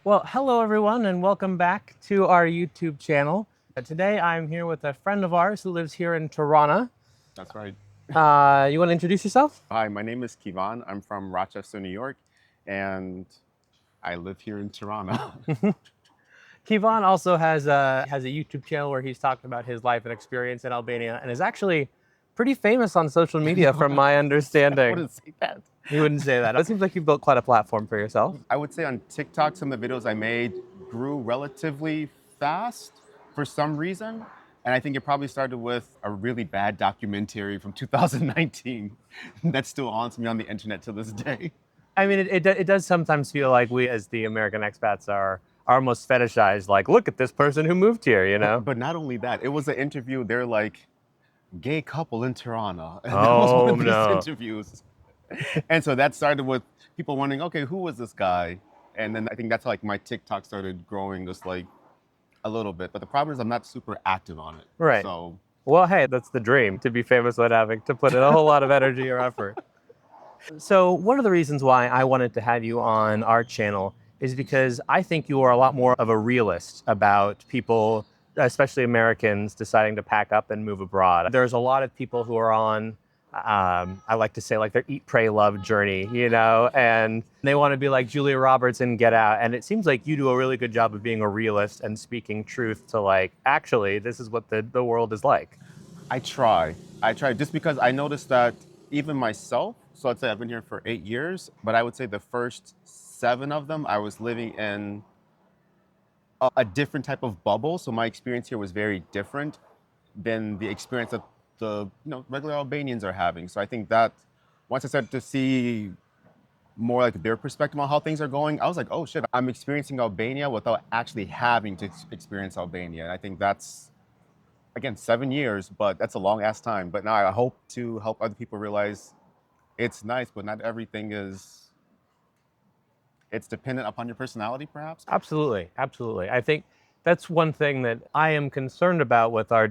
Well, hello everyone, and welcome back to our YouTube channel. Today I'm here with a friend of ours who lives here in Tirana. That's right. You want to introduce yourself? Hi, my name is Kevan. I'm from Rochester, New York, and I live here in Tirana. Kevan also has a YouTube channel where he's talked about his life and experience in Albania, and is actually pretty famous on social media, from my I understanding. wouldn't say that. You wouldn't say that. It seems like you've built quite a platform for yourself. I would say on TikTok, some of the videos I made grew relatively fast for some reason. And I think it probably started with a really bad documentary from 2019 that still haunts me on the internet to this day. I mean, it does sometimes feel like we, as the American expats, are almost fetishized. Like, look at this person who moved here, you know? But not only that, it was an interview. They're like, gay couple in Tirana. And that was Oh one of these no! interviews. And so that started with people wondering, okay, who was this guy? And then I think that's how like my TikTok started growing just like a little bit. But the problem is I'm not super active on it. Right. So Well, hey, that's the dream, to be famous without having to put in a whole lot of energy or effort. So one of the reasons why I wanted to have you on our channel is because I think you are a lot more of a realist about people, especially Americans, deciding to pack up and move abroad. There's a lot of people who are on, I like to say, like their eat, pray, love journey, you know, and they want to be like Julia Roberts in Get Out. And it seems like you do a really good job of being a realist and speaking truth to, like, actually, this is what the world is like. I try. Just because I noticed that even myself, so I'd say I've been here for 8 years, but I would say the first 7 of them, I was living in a different type of bubble. So my experience here was very different than the experience that the regular Albanians are having. So I think that once I started to see more like their perspective on how things are going, I was like, oh shit, I'm experiencing Albania without actually having to experience Albania. And I think that's, again, 7 years, but that's a long ass time. But now I hope to help other people realize it's nice, but not everything is, it's dependent upon your personality, perhaps. Absolutely, absolutely. I think that's one thing that I am concerned about with our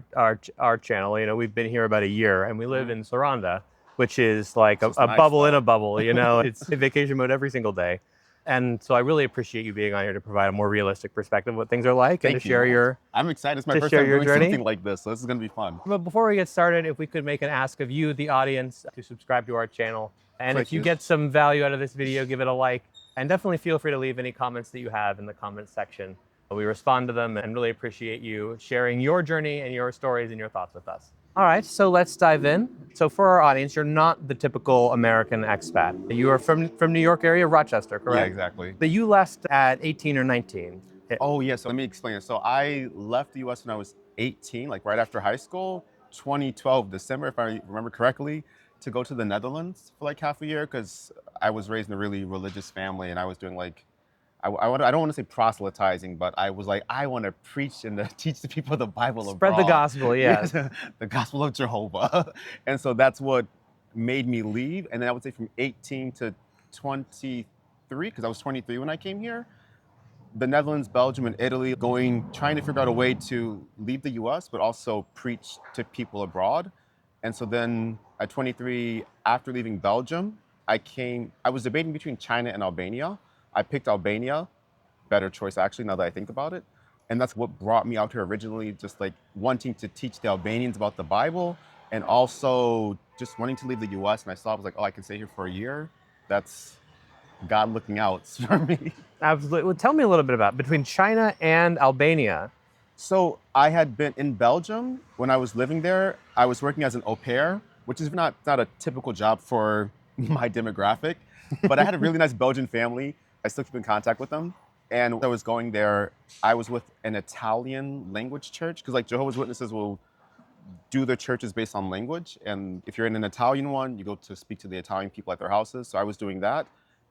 channel. You know, we've been here about a year, and we live in Saranda, which is like a nice, bubble in though. a bubble. You know, it's in vacation mode every single day, and so I really appreciate you being on here to provide a more realistic perspective of what things are like, and Thank to you. share your. I'm excited. It's my to first share time your doing journey. something like this, so this is gonna be fun. But before we get started, if we could make an ask of you, the audience, to subscribe to our channel, and if you get some value out of this video, give it a like. And definitely feel free to leave any comments that you have in the comments section. We respond to them and really appreciate you sharing your journey and your stories and your thoughts with us. All right, so let's dive in. So for our audience, you're not the typical American expat. You are from New York area, Rochester, correct? Yeah, exactly. But you left at 18 or 19. Oh, yeah, so let me explain it. So I left the US when I was 18, like right after high school, 2012, December, if I remember correctly, to go to the Netherlands for like half a year because I was raised in a really religious family and I was doing like, I don't want to say proselytizing, but I was like, I want to preach and to teach the people the Bible Spread abroad. the gospel, yes. The gospel of Jehovah. And so that's what made me leave. And then I would say from 18 to 23, because I was 23 when I came here, the Netherlands, Belgium, and Italy, trying to figure out a way to leave the US, but also preach to people abroad. And so then at 23, after leaving Belgium, I was debating between China and Albania. I picked Albania, better choice actually, now that I think about it. And that's what brought me out here originally, just like wanting to teach the Albanians about the Bible and also just wanting to leave the US. And I saw, I was like, oh, I can stay here for a year. That's God looking out for me. Absolutely. Well, tell me a little bit about between China and Albania. So I had been in Belgium when I was living there. I was working as an au pair, which is not a typical job for my demographic, but I had a really nice Belgian family. I still keep in contact with them. And when I was going there, I was with an Italian language church because like Jehovah's Witnesses will do their churches based on language. And if you're in an Italian one, you go to speak to the Italian people at their houses. So I was doing that.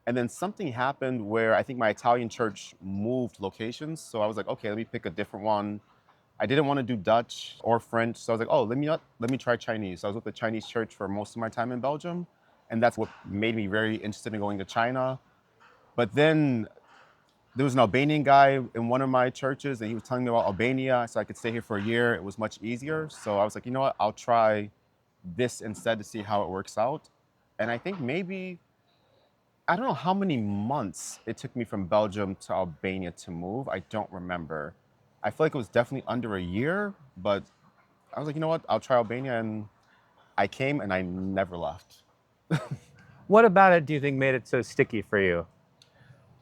And then something happened where I think my Italian church moved locations. So I was like, okay, let me pick a different one. I didn't want to do Dutch or French. So I was like, oh, let me try Chinese. So I was with the Chinese church for most of my time in Belgium. And that's what made me very interested in going to China. But then there was an Albanian guy in one of my churches and he was telling me about Albania. So I could stay here for a year. It was much easier. So I was like, you know what? I'll try this instead to see how it works out. And I think maybe I don't know how many months it took me from Belgium to Albania to move. I don't remember. I feel like it was definitely under a year, but I was like, you know what? I'll try Albania, and I came and I never left. What about it do you think made it so sticky for you?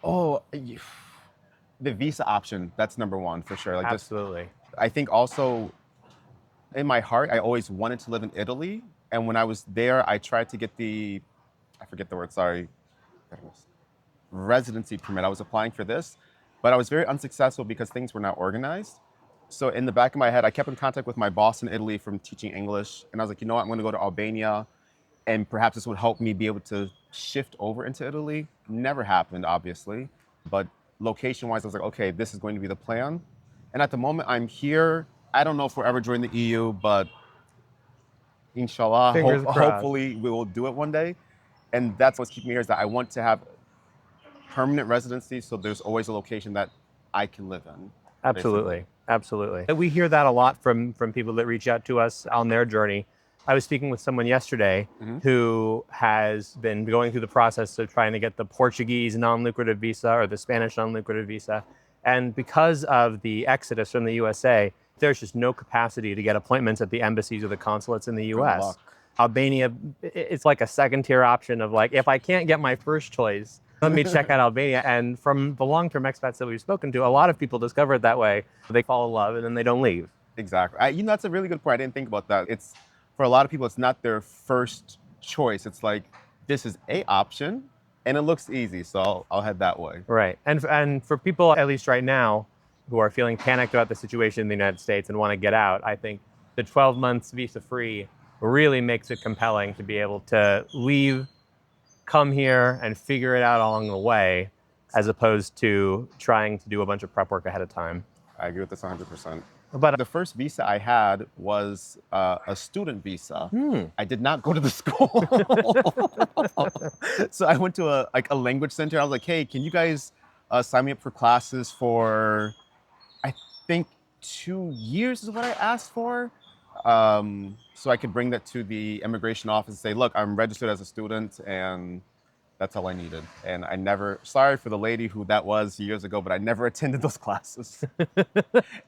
Oh, the visa option, that's number one for sure. Like just, Absolutely. I think also in my heart, I always wanted to live in Italy. And when I was there, I tried to get I forget the word, sorry, residency permit. I was applying for this, but I was very unsuccessful because things were not organized. So in the back of my head, I kept in contact with my boss in Italy from teaching English. And I was like, you know what, I'm going to go to Albania, and perhaps this would help me be able to shift over into Italy. Never happened, obviously. But location-wise, I was like, okay, this is going to be the plan. And at the moment, I'm here. I don't know if we'll ever join the EU, but inshallah, Fingers crossed. hopefully we will do it one day. And that's what's keeping me here, is that I want to have permanent residency, so there's always a location that I can live in. Absolutely. Absolutely. We hear that a lot from people that reach out to us on their journey. I was speaking with someone yesterday who has been going through the process of trying to get the Portuguese non-lucrative visa or the Spanish non-lucrative visa. And because of the exodus from the USA, there's just no capacity to get appointments at the embassies or the consulates in the US. luck. Albania, it's like a second tier option of like, if I can't get my first choice, let me check out Albania. And from the long-term expats that we've spoken to, a lot of people discover it that way. They fall in love and then they don't leave. Exactly. That's a really good point. I didn't think about that. It's, for a lot of people, it's not their first choice. It's like, this is a option and it looks easy, so I'll head that way. Right. And for people, at least right now, who are feeling panicked about the situation in the United States and want to get out, I think the 12 months visa-free really makes it compelling to be able to leave, come here, and figure it out along the way, as opposed to trying to do a bunch of prep work ahead of time. I agree with this 100%. But The first visa I had was a student visa. I did not go to the school. So I went to a language center. I was like, hey, can you guys sign me up for classes for, I think 2 years is what I asked for. So I could bring that to the immigration office and say, look, I'm registered as a student, and that's all I needed. And I never, sorry for the lady who that was years ago, but I never attended those classes.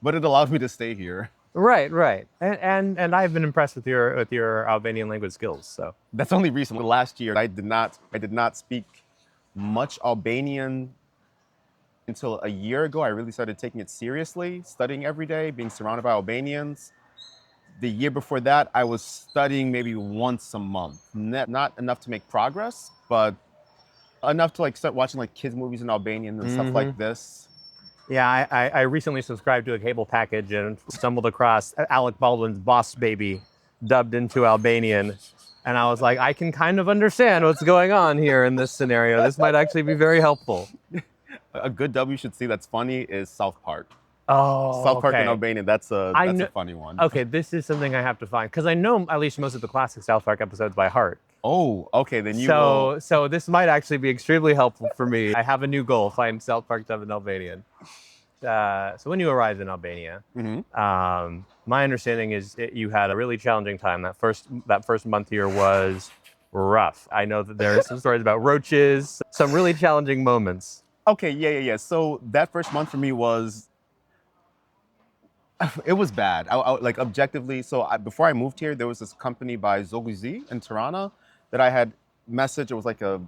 But it allowed me to stay here. right. And I've been impressed with your Albanian language skills. So That's only recently. Last year, I did not speak much Albanian until a year ago. I really started taking it seriously, studying every day, being surrounded by Albanians. The year before that, I was studying maybe once a month. Not enough to make progress, but enough to like start watching like kids movies in Albanian and stuff like this. yeah, I recently subscribed to a cable package and stumbled across Alec Baldwin's Boss Baby dubbed into Albanian. And I was like, I can kind of understand what's going on here in this scenario. This might actually be very helpful. A good dub you should see that's funny is South Park. Oh, South Park in okay. Albanian, that's a funny one. Okay, this is something I have to find because I know at least most of the classic South Park episodes by heart. Oh, okay, then you will. So this might actually be extremely helpful for me. I have a new goal: find South Park dub in Albanian. So when you arrived in Albania, my understanding is you had a really challenging time. That first month here was rough. I know that there are some stories about roaches, some really challenging moments. Okay, yeah. So that first month for me was, it was bad. Like objectively. So before I moved here, there was this company by Zoguzi in Tirana that I had messaged. It was like a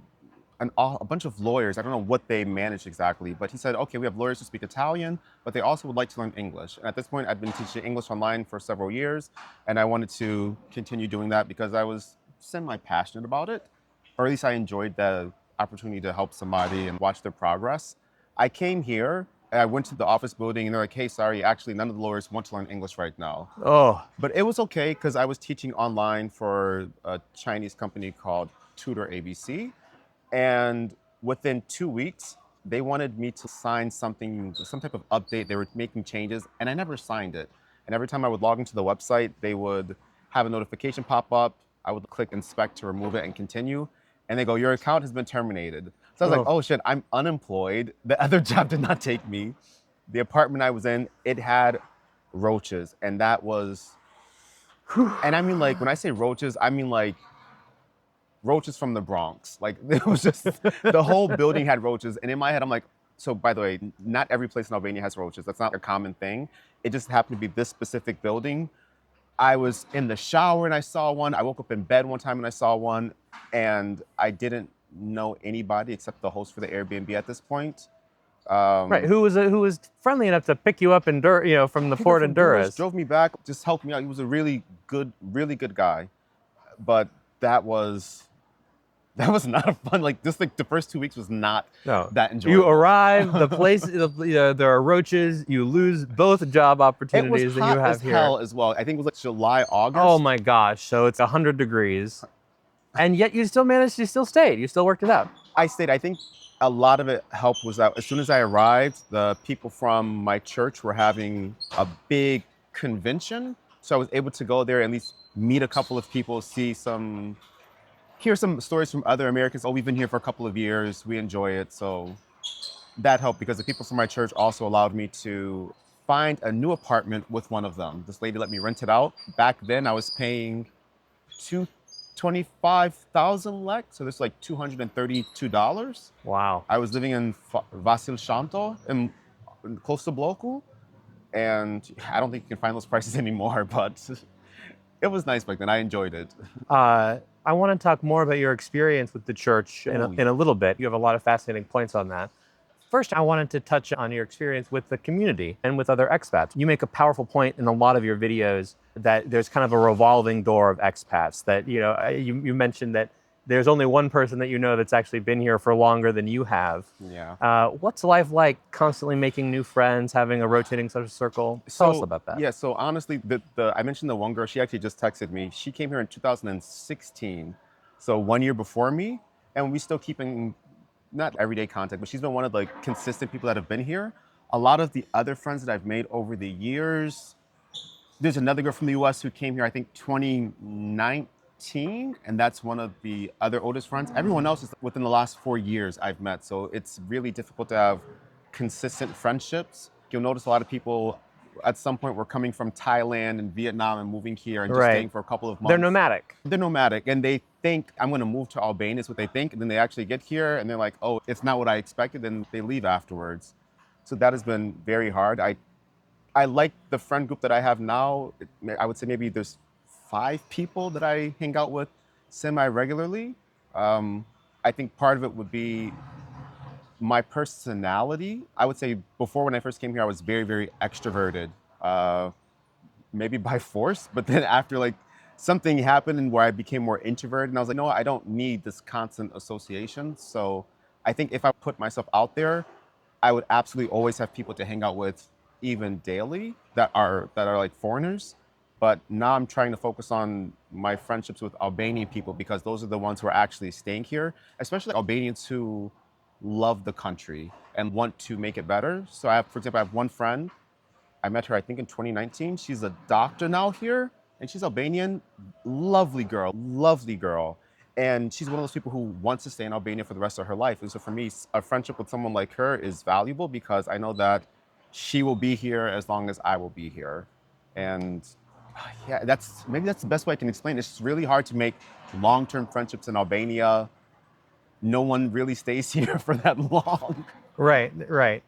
bunch of lawyers. I don't know what they managed exactly, but he said, okay, we have lawyers who speak Italian, but they also would like to learn English. And at this point, I'd been teaching English online for several years, and I wanted to continue doing that because I was semi-passionate about it, or at least I enjoyed the opportunity to help somebody and watch their progress. I came here, and I went to the office building, and they're like, hey, sorry, actually, none of the lawyers want to learn English right now. Oh, But it was okay because I was teaching online for a Chinese company called Tutor ABC. And within 2 weeks, they wanted me to sign some type of update. They were making changes, and I never signed it. And every time I would log into the website, they would have a notification pop up. I would click inspect to remove it and continue. And they go, your account has been terminated. So I was like, oh shit, I'm unemployed. The other job did not take me. The apartment I was in, it had roaches. And that was, and I mean like, when I say roaches, I mean like roaches from the Bronx. Like it was just, the whole building had roaches. And in my head, I'm like, so by the way, not every place in Albania has roaches. That's not a common thing. It just happened to be this specific building. I was in the shower and I saw one. I woke up in bed one time and I saw one, and I didn't know anybody except the host for the Airbnb at this point. Right. Who was friendly enough to pick you up in from the port in Durrës. Drove me back, just helped me out. He was a really good guy. But that was not a fun, like just like the first 2 weeks was not that enjoyable. You arrive, the place, there are roaches, you lose both job opportunities that you have here. It was hot as hell as well. I think it was like July, August. Oh my gosh, so it's 100 degrees. And yet you still managed, you still stayed, you still worked it out. I stayed. I think a lot of it helped was that as soon as I arrived, the people from my church were having a big convention. So I was able to go there and at least meet a couple of people, hear some stories from other Americans. Oh, we've been here for a couple of years. We enjoy it. So that helped because the people from my church also allowed me to find a new apartment with one of them. This lady let me rent it out. Back then I was paying 25,000 lek. So that's like $232. Wow. I was living in Vasil Shanto in close to Bloku. And I don't think you can find those prices anymore, but it was nice back then. I enjoyed it. I want to talk more about your experience with the church in a little bit. You have a lot of fascinating points on that. First, I wanted to touch on your experience with the community and with other expats. You make a powerful point in a lot of your videos that there's kind of a revolving door of expats, that you mentioned that there's only one person that you know that's actually been here for longer than you have. Yeah. What's life like constantly making new friends, having a rotating social circle? Tell us about that. Yeah, so honestly, I mentioned the one girl, she actually just texted me. She came here in 2016, so 1 year before me, and we still keep in, not everyday contact, but she's been one of the consistent people that have been here. A lot of the other friends that I've made over the years, there's another girl from the US who came here, I think 2019, and that's one of the other oldest friends. Everyone else is within the last 4 years I've met, so it's really difficult to have consistent friendships. You'll notice a lot of people at some point were coming from Thailand and Vietnam and moving here and just staying for a couple of months. They're nomadic, and they think I'm going to move to Albania is what they think, and then they actually get here and they're like, oh, it's not what I expected, and they leave afterwards. So that has been very hard. I like the friend group that I have now. I would say maybe there's 5 people that I hang out with semi-regularly. I think part of it would be my personality. I would say before, when I first came here, I was very, very extroverted, maybe by force. But then after something happened and where I became more introverted, and I was like, no, I don't need this constant association. So I think if I put myself out there, I would absolutely always have people to hang out with, even daily, that are like foreigners. But now I'm trying to focus on my friendships with Albanian people, because those are the ones who are actually staying here, especially Albanians who love the country and want to make it better. So for example, I have one friend. I met her, I think, in 2019. She's a doctor now here, and she's Albanian. Lovely girl. And she's one of those people who wants to stay in Albania for the rest of her life. And so for me, a friendship with someone like her is valuable, because I know that she will be here as long as I will be here. And yeah, maybe that's the best way I can explain it. It's really hard to make long-term friendships in Albania. No one really stays here for that long. Right.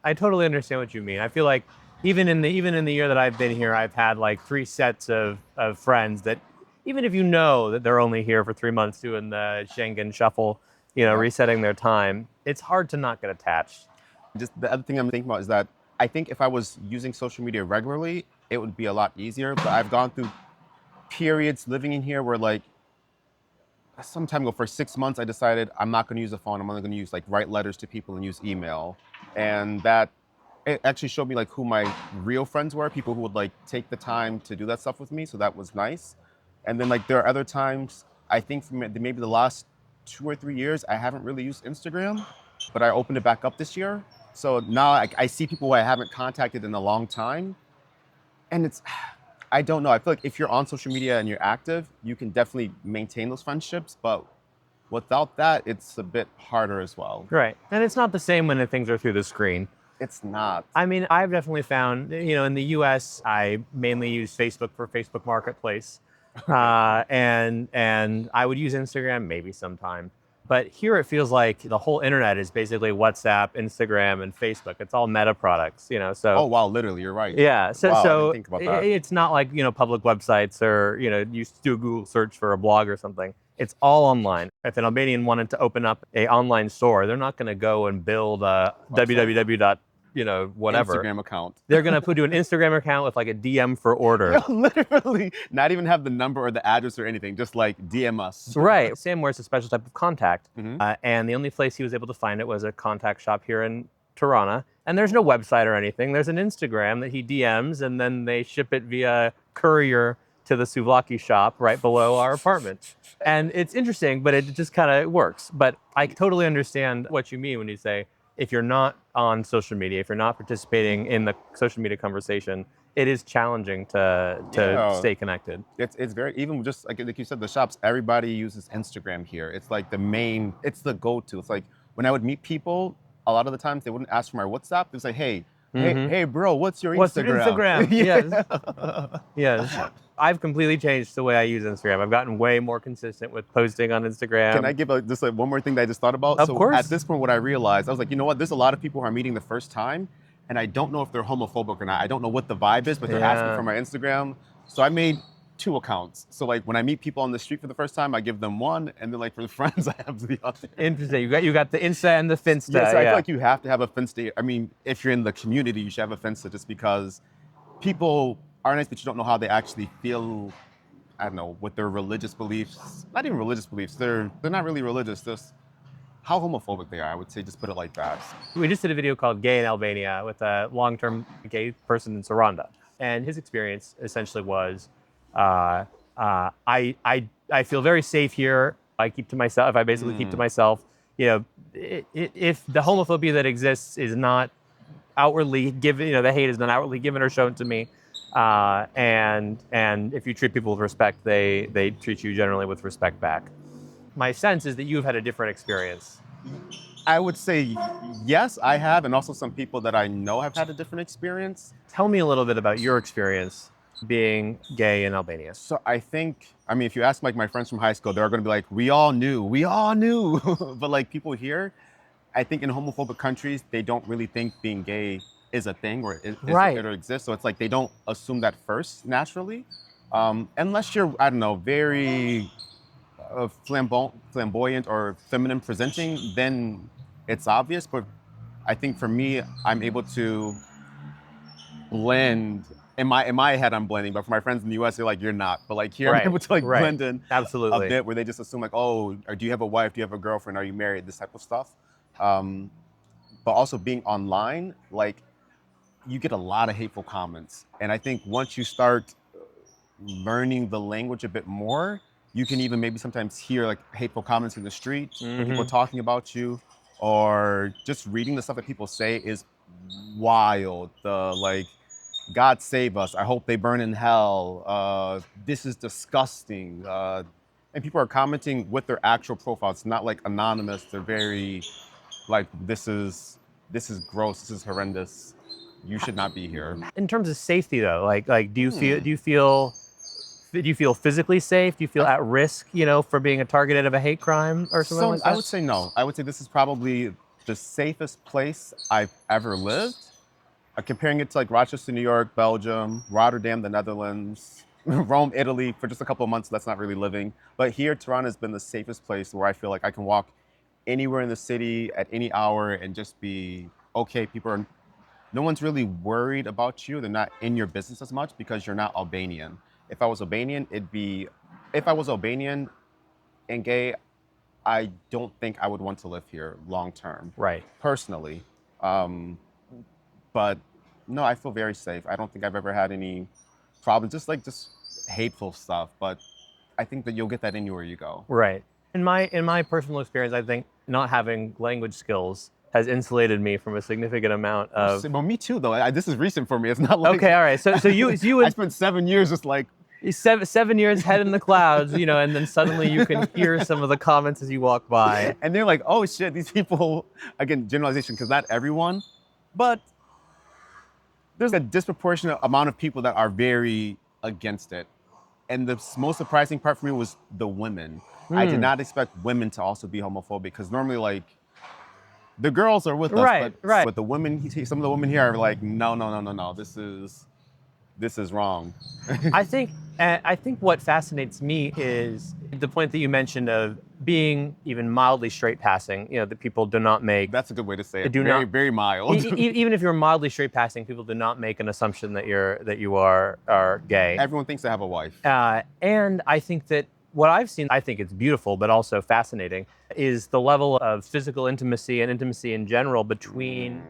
I totally understand what you mean. I feel like even in the year that I've been here, I've had 3 sets of friends that, even if you know that they're only here for 3 months doing the Schengen shuffle, resetting their time, it's hard to not get attached. Just the other thing I'm thinking about is that I think if I was using social media regularly, it would be a lot easier. But I've gone through periods living in here where some time ago, for 6 months, I decided I'm not going to use the phone. I'm only going to use write letters to people and use email. And it actually showed me who my real friends were, people who would take the time to do that stuff with me. So that was nice. And then there are other times, I think for maybe the last 2 or 3 years, I haven't really used Instagram, but I opened it back up this year. So now I see people who I haven't contacted in a long time. And I don't know. I feel like if you're on social media and you're active, you can definitely maintain those friendships. But without that, it's a bit harder as well. Right. And it's not the same when things are through the screen. It's not. I mean, I've definitely found, in the US, I mainly use Facebook for Facebook Marketplace. And I would use Instagram maybe sometime. But here it feels like the whole internet is basically WhatsApp, Instagram, and Facebook. It's all meta products, Oh So wow, literally, you're right. yeah, so Wow, I didn't so think about that. it's not like public websites or you do a Google search for a blog or something. It's all online. If an Albanian wanted to open up a online store, they're not going to go and build a Website? www dot whatever. Instagram account. They're going to put you an Instagram account with like a DM for order. Yeah, literally, not even have the number or the address or anything. Just like DM us. Right. Sam wears a special type of contact, Mhm. and the only place he was able to find it was a contact shop here in Tirana. And there's no website or anything. There's an Instagram that he DMs, and then they ship it via courier to the souvlaki shop right below our apartment. And it's interesting, but it just kind of works. But I totally understand what you mean when you say if you're not on social media, if you're not participating in the social media conversation, it is challenging to Yeah. stay connected. It's very, even just like you said, the shops, everybody uses Instagram here. It's like the main, it's the go-to. It's like when I would meet people, a lot of the times they wouldn't ask for my WhatsApp. It was like, hey, hey, bro, what's your What's your Instagram? Instagram? Yes. Yes. I've completely changed the way I use Instagram. I've gotten way more consistent with posting on Instagram. Can I give just like one more thing that I just thought about? Of So course. at this point, what I realized, I was like, you know what? There's a lot of people who are meeting the first time, and I don't know if they're homophobic or not. I don't know what the vibe is, but they're asking for my Instagram. So I made 2 accounts. So like when I meet people on the street for the first time, I give them one, and then like for the friends, I have the other. Interesting. You got the Insta and the Finsta. Yes, I feel like you have to have a Finsta. I mean, if you're in the community, you should have a Finsta just because people are nice, but you don't know how they actually feel. I don't know, with their religious beliefs. Not even religious beliefs. They're not really religious. Just how homophobic they are. I would say, just put it like that. We just did a video called Gay in Albania with a long-term gay person in Saranda. And his experience essentially was, I feel very safe here. I keep to myself. I basically keep to myself. If the homophobia that exists is not outwardly given, the hate is not outwardly given or shown to me, and if you treat people with respect, they treat you generally with respect back. My sense is that you've had a different experience. I would say yes, I have, and also some people that I know have had a different experience. Tell me a little bit about your experience being gay in Albania. So I think, I mean, if you ask like my friends from high school, they're going to be like, we all knew. But like people here, I think in homophobic countries, they don't really think being gay is a thing or Right. it or exists. So it's like they don't assume that first naturally, unless you're, I don't know, very flamboyant or feminine presenting, then it's obvious. But I think for me, I'm able to blend. In my head, I'm blending, but for my friends in the U.S., they're like, you're not. But like here, Right, I'm able to like right. blend in Absolutely. a bit, where they just assume like, oh, or do you have a wife? Do you have a girlfriend? Are you married? This type of stuff. But also being online, like you get a lot of hateful comments, and I think once you start learning the language a bit more, you can even maybe sometimes hear like hateful comments in the street, or people talking about you, or just reading the stuff that people say is wild. The like, God save us, I hope they burn in hell, this is disgusting. And people are commenting with their actual profiles. It's not like anonymous. They're very like, this is gross, this is horrendous. You should not be here. In terms of safety, though, like do you feel physically safe? Do you feel at risk, for being a target of a hate crime or something like that? I would say no. I would say this is probably the safest place I've ever lived. Comparing it to like Rochester, New York, Belgium, Rotterdam, the Netherlands, Rome, Italy, for just a couple of months, that's not really living. But here, Tirana has been the safest place where I feel like I can walk anywhere in the city at any hour and just be okay. No one's really worried about you. They're not in your business as much because you're not Albanian. If I was Albanian, if I was Albanian and gay, I don't think I would want to live here long term. Right. Personally. But no, I feel very safe. I don't think I've ever had any problems, just hateful stuff. But I think that you'll get that anywhere you go. Right. In my personal experience, I think not having language skills has insulated me from a significant amount of. Well, me too, though. This is recent for me. It's not like. Okay, all right. So you I would spent 7 years just like. 7 years head in the clouds, and then suddenly you can hear some of the comments as you walk by. And they're like, oh shit, these people, again, generalization, because not everyone, but there's a disproportionate amount of people that are very against it. And the most surprising part for me was the women. I did not expect women to also be homophobic because normally, like, the girls are with us, Right, right. but the women, some of the women here are like, no, no, no, no, no, this is wrong. I think what fascinates me is the point that you mentioned of being even mildly straight passing. That people do not make. That's a good way to say it. Do Very, not, very mild. even if you're mildly straight passing, people do not make an assumption that you are gay. Everyone thinks they have a wife. And I think that what I've seen, I think it's beautiful, but also fascinating, is the level of physical intimacy and intimacy in general between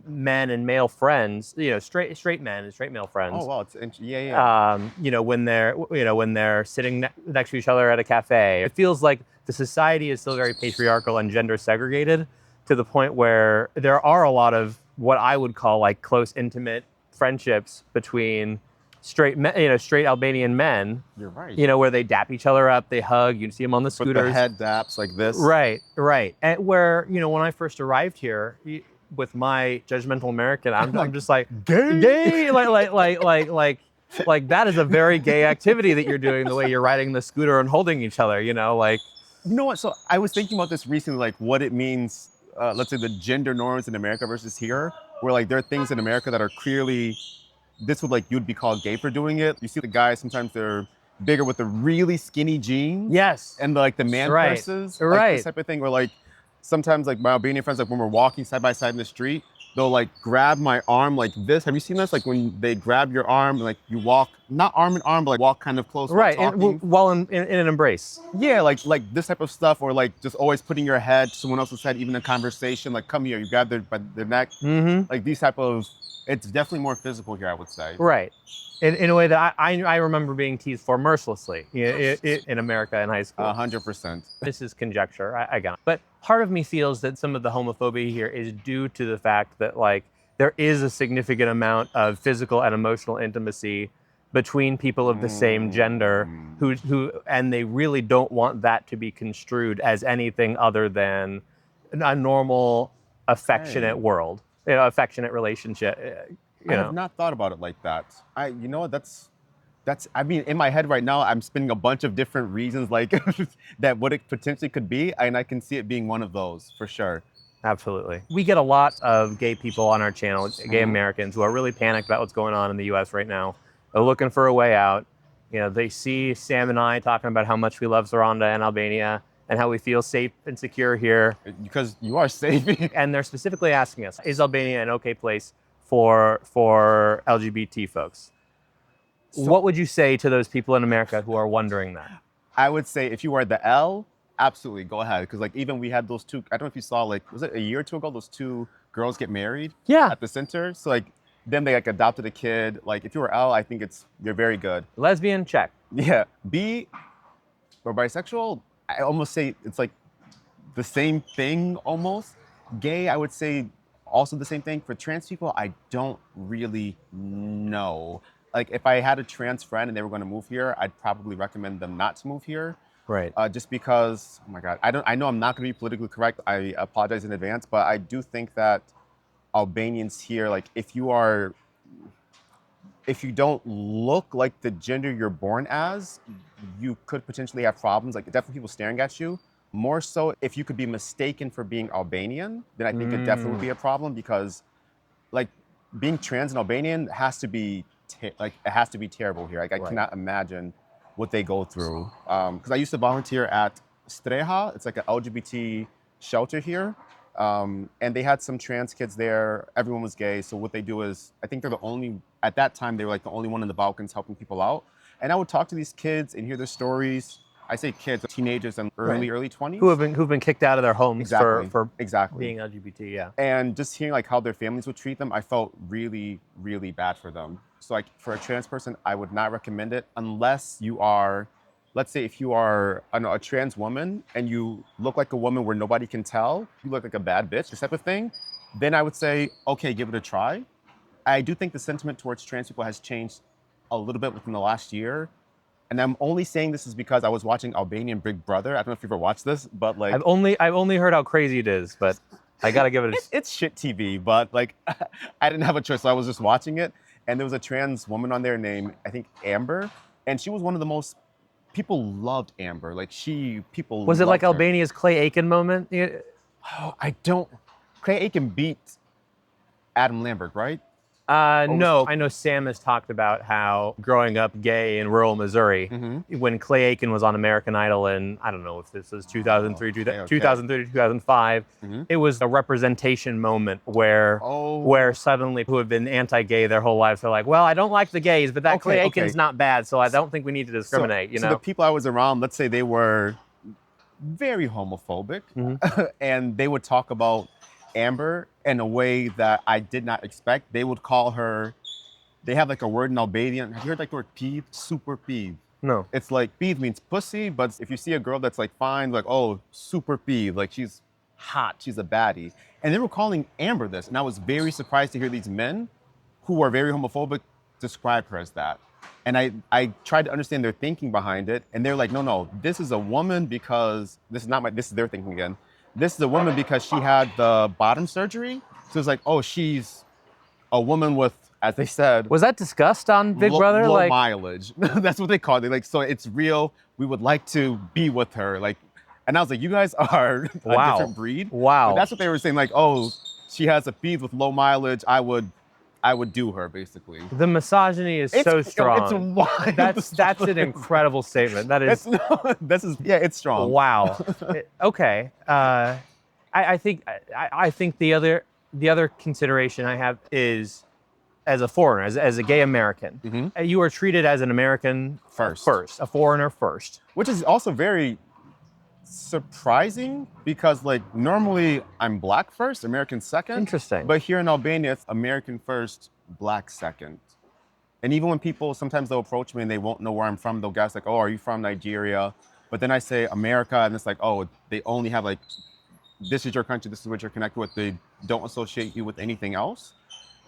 men and male friends. Straight men and straight male friends. Oh wow, yeah. When they're sitting next to each other at a cafe, it feels like the society is still very patriarchal and gender segregated to the point where there are a lot of what I would call like close, intimate friendships between straight Albanian men. You're right. Where they dap each other up, they hug. You see them on the scooters. With the head daps like this. Right. And where when I first arrived here, with my judgmental American, I'm just like gay, like that is a very gay activity that you're doing. The way you're riding the scooter and holding each other, like. You know what? So I was thinking about this recently, like what it means. Let's say the gender norms in America versus here, where like there are things in America that are clearly. You'd be called gay for doing it. You see the guys, sometimes they're bigger with the really skinny jeans. Yes. And like the man purses. Like this type of thing where like, sometimes like my Albanian friends, like when we're walking side by side in the street, they'll like grab my arm like this. Have you seen this? Like when they grab your arm and like you walk, not arm in arm, but like walk kind of close. Right, while in an embrace. Yeah, like this type of stuff, or like just always putting your head to someone else's head, even in conversation, like come here, you grab by their neck. Mm-hmm. Like these type of, it's definitely more physical here, I would say. Right. In a way that I remember being teased for mercilessly in America in high school. 100%. This is conjecture, I got it. But part of me feels that some of the homophobia here is due to the fact that like there is a significant amount of physical and emotional intimacy between people of the same gender who and they really don't want that to be construed as anything other than a normal, affectionate world, affectionate relationship. I have not thought about it like that. That's I mean, in my head right now, I'm spinning a bunch of different reasons like that what it potentially could be, and I can see it being one of those for sure. Absolutely. We get a lot of gay people on our channel, gay Americans, who are really panicked about what's going on in the US right now. They're looking for a way out. They see Sam and I talking about how much we love Tirana and Albania and how we feel safe and secure here. Because you are safe. And they're specifically asking us, is Albania an okay place for LGBT folks? So, what would you say to those people in America who are wondering that? I would say if you are the L, absolutely, go ahead. Because like even we had those two, I don't know if you saw, like, was it a year or two ago, those two girls get married at the center? So like then they like adopted a kid. Like if you were L, I think you're very good. Lesbian, check. Yeah. B, or bisexual, I almost say it's like the same thing almost. Gay, I would say also the same thing. For trans people, I don't really know. Like if I had a trans friend and they were going to move here, I'd probably recommend them not to move here. Right. Just because, oh my God, I know I'm not going to be politically correct. I apologize in advance, but I do think that Albanians here, like if you don't look like the gender you're born as, you could potentially have problems. Like definitely people staring at you. More so if you could be mistaken for being Albanian, then I think it definitely would be a problem, because like being trans and Albanian has to be it has to be terrible here. Like I cannot imagine what they go through. Because I used to volunteer at Streha. It's like an LGBT shelter here. And they had some trans kids there. Everyone was gay. So what they do is, I think they're the only, at that time, they were like the only one in the Balkans helping people out. And I would talk to these kids and hear their stories. I say kids, teenagers in early 20s. Who've been kicked out of their homes for being LGBT, yeah. And just hearing like how their families would treat them, I felt really, really bad for them. So like for a trans person, I would not recommend it unless you are, let's say if you are a trans woman and you look like a woman where nobody can tell, you look like a bad bitch, this type of thing, then I would say, okay, give it a try. I do think the sentiment towards trans people has changed a little bit within the last year. And I'm only saying this is because I was watching Albanian Big Brother. I don't know if you've ever watched this, but like... I've only heard how crazy it is, but I gotta give it a... It's shit TV, but like, I didn't have a choice, so I was just watching it. And there was a trans woman on there named, I think, Amber. And she was one of the most, people loved Amber. Like people Was it like loved her. Albania's Clay Aiken moment? Oh, I don't, Clay Aiken beat Adam Lambert, right? No, I know Sam has talked about how growing up gay in rural Missouri, when Clay Aiken was on American Idol in, I don't know if this was 2003, 2003 to 2005, it was a representation moment where suddenly who have been anti-gay their whole lives are like, well, I don't like the gays, but that Clay Aiken's not bad, so I don't think we need to discriminate, you know? So the people I was around, let's say they were very homophobic, and they would talk about Amber in a way that I did not expect. They would call her, they have like a word in Albanian. Have you heard like the word peeve? Super peeve. No. It's like peeve means pussy, but if you see a girl that's like fine, like, oh, super peeve, like she's hot, she's a baddie. And they were calling Amber this. And I was very surprised to hear these men who are very homophobic describe her as that. And I tried to understand their thinking behind it. And they're like, no, this is a woman because, this is their thinking again. This is a woman because she had the bottom surgery. So it's like, oh, she's a woman with, as they said. Was that discussed on Big Brother? Low mileage. That's what they call it. They're like, so it's real. We would like to be with her. Like, and I was like, you guys are a different breed. Wow. But that's what they were saying. Like, oh, she has a feed with low mileage. I would do her, basically. The misogyny is so strong. It's wild. That's an incredible statement. That is. It's strong. Wow. Okay. I think the other consideration I have is, as a foreigner, as a gay American, you are treated as an American first, a foreigner first, which is also very surprising because like normally I'm black first, American second. Interesting. But here in Albania, it's American first, black second. And even when people, sometimes they'll approach me and they won't know where I'm from, they'll guess like, oh, are you from Nigeria? But then I say America and it's like, oh, they only have like, this is your country, this is what you're connected with. They don't associate you with anything else.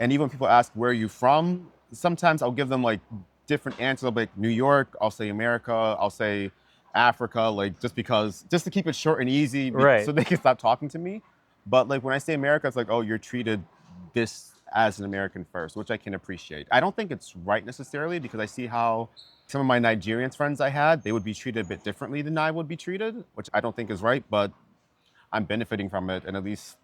And even when people ask, where are you from? Sometimes I'll give them like different answers. I'll be like New York, I'll say America, I'll say Africa, like just to keep it short and easy, so they can stop talking to me. But like when I say America, it's like, oh, you're treated this as an American first, which I can appreciate. I don't think it's right necessarily because I see how some of my Nigerian friends I had, they would be treated a bit differently than I would be treated, which I don't think is right, but I'm benefiting from it, and at least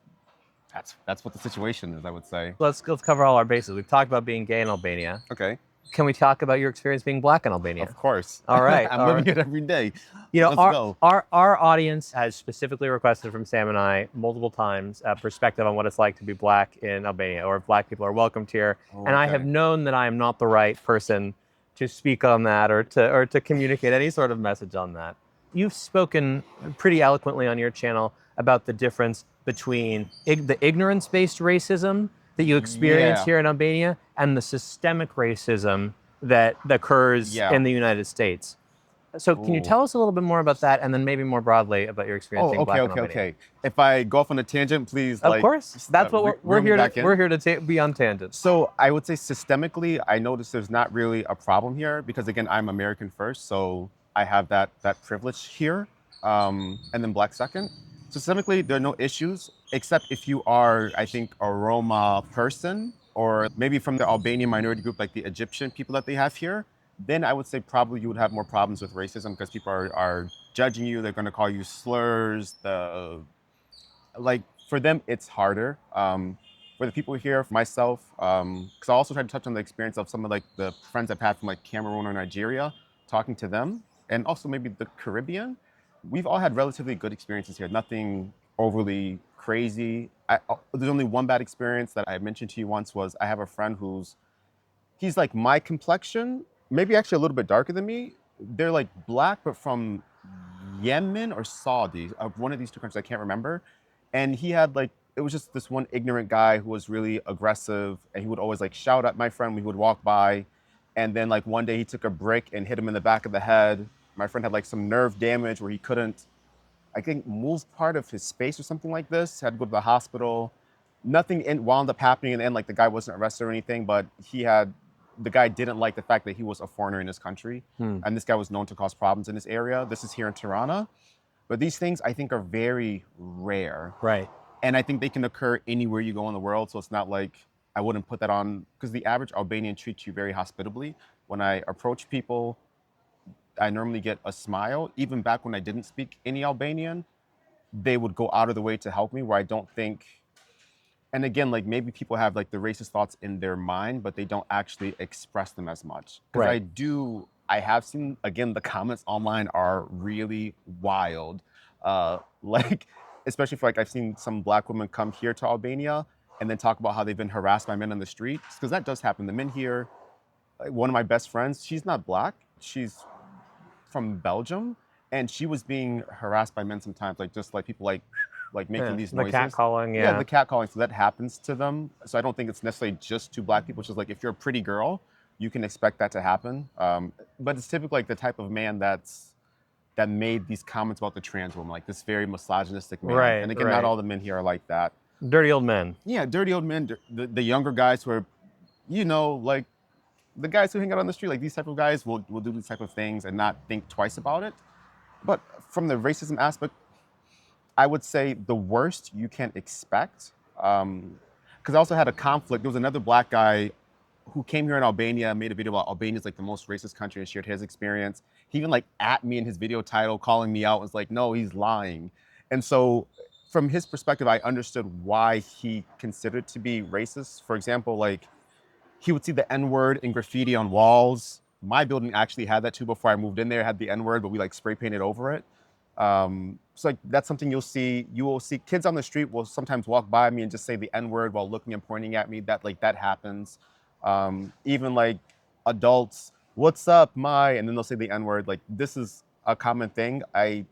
that's what the situation is, I would say. Let's cover all our bases. We've talked about being gay in Albania. Okay. Can we talk about your experience being black in Albania? Of course. All right. I'm living it every day. You know, Let's go. Our audience has specifically requested from Sam and I multiple times a perspective on what it's like to be black in Albania, or if black people are welcomed here. Okay. And I have known that I am not the right person to speak on that or to communicate any sort of message on that. You've spoken pretty eloquently on your channel about the difference between the ignorance-based racism that you experience here in Albania and the systemic racism that occurs in the United States. So can you tell us a little bit more about that, and then maybe more broadly about your experience being black in Albania? Okay. If I go off on a tangent, please. Of course. That's what we're here to. We're here to be on tangents. So I would say systemically, I notice there's not really a problem here because again, I'm American first, so I have that privilege here, and then black second. Systemically, there are no issues, except if you are, I think, a Roma person, or maybe from the Albanian minority group, like the Egyptian people that they have here, then I would say probably you would have more problems with racism because people are judging you. They're going to call you slurs. Like for them, it's harder. For the people here, for myself, because I also tried to touch on the experience of some of like the friends I've had from like Cameroon or Nigeria, talking to them, and also maybe the Caribbean. We've all had relatively good experiences here. Nothing overly crazy. There's only one bad experience that I mentioned to you once was I have a friend he's like my complexion, maybe actually a little bit darker than me. They're like black, but from Yemen or Saudi, one of these two countries, I can't remember. And he had like, it was just this one ignorant guy who was really aggressive, and he would always like shout at my friend when he would walk by. And then like one day he took a brick and hit him in the back of the head. My friend had like some nerve damage where he couldn't, I think, move part of his face or something like this, had to go to the hospital. Nothing wound up happening in the end, like the guy wasn't arrested or anything, but the guy didn't like the fact that he was a foreigner in this country. And this guy was known to cause problems in this area. This is here in Tirana. But these things I think are very rare. Right. And I think they can occur anywhere you go in the world. So it's not like I wouldn't put that on, because the average Albanian treats you very hospitably. When I approach people, I normally get a smile. Even back when I didn't speak any Albanian, they would go out of the way to help me, where I don't think, and again, like maybe people have like the racist thoughts in their mind, but they don't actually express them as much. Because Right. I have seen, again, the comments online are really wild. Like, especially for like, I've seen some Black women come here to Albania and then talk about how they've been harassed by men on the streets. Because that does happen. The men here, like one of my best friends, she's not Black, she's from Belgium, and she was being harassed by men sometimes, like just like people like making Yeah, these the noises. cat calling, Yeah, yeah. the cat calling. So that happens to them. So I don't think it's necessarily just to Black people. It's just like if you're a pretty girl, you can expect that to happen. But it's typically like the type of man that made these comments about the trans woman, like this very misogynistic man. Right, And again, right. not all the men here are like that. Dirty old men. Yeah, dirty old men, the younger guys who are, like the guys who hang out on the street, like these type of guys will do these type of things and not think twice about it. But from the racism aspect, I would say the worst you can expect. Because I also had a conflict. There was another Black guy who came here in Albania, made a video about Albania is like the most racist country and shared his experience. He even like at me in his video title, calling me out, was like, no, he's lying. And so from his perspective, I understood why he considered to be racist. For example, like he would see the N-word in graffiti on walls. My building actually had that too before I moved in there. It had the N-word, but we like spray painted over it. So like that's something you'll see. You will see kids on the street will sometimes walk by me and just say the N-word while looking and pointing at me. That happens. Even like adults, what's up, my, and then they'll say the N-word. Like this is a common thing. I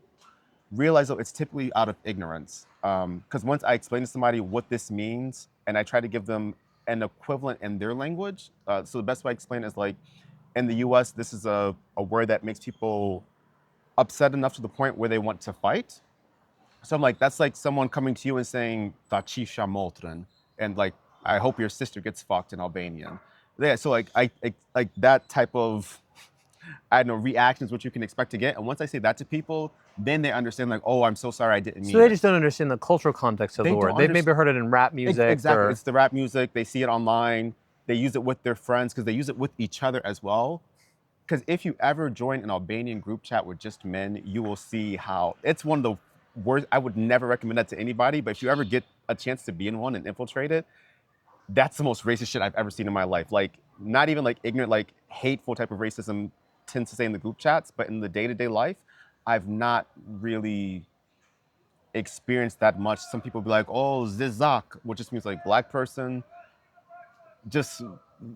realize though it's typically out of ignorance. Because once I explain to somebody what this means, and I try to give them an equivalent in their language. So the best way I explain it is like, in the US, this is a word that makes people upset enough to the point where they want to fight. So I'm like, that's like someone coming to you and saying, "Ta qisha motren," and like, I hope your sister gets fucked in Albanian. Yeah, so like I like that type of, I don't know, reaction is what you can expect to get. And once I say that to people, then they understand like, oh, I'm so sorry, I didn't mean So they it. just don't understand the cultural context of They the don't word. They've maybe heard it in rap music. Exactly. Or... It's the rap music. They see it online. They use it with their friends because they use it with each other as well. Because if you ever join an Albanian group chat with just men, you will see how it's one of the worst. I would never recommend that to anybody, but if you ever get a chance to be in one and infiltrate it, that's the most racist shit I've ever seen in my life. Like, not even like ignorant, like hateful type of racism tends to say in the group chats, but in the day-to-day life, I've not really experienced that much. Some people be like, oh, Zizak, which just means like Black person, just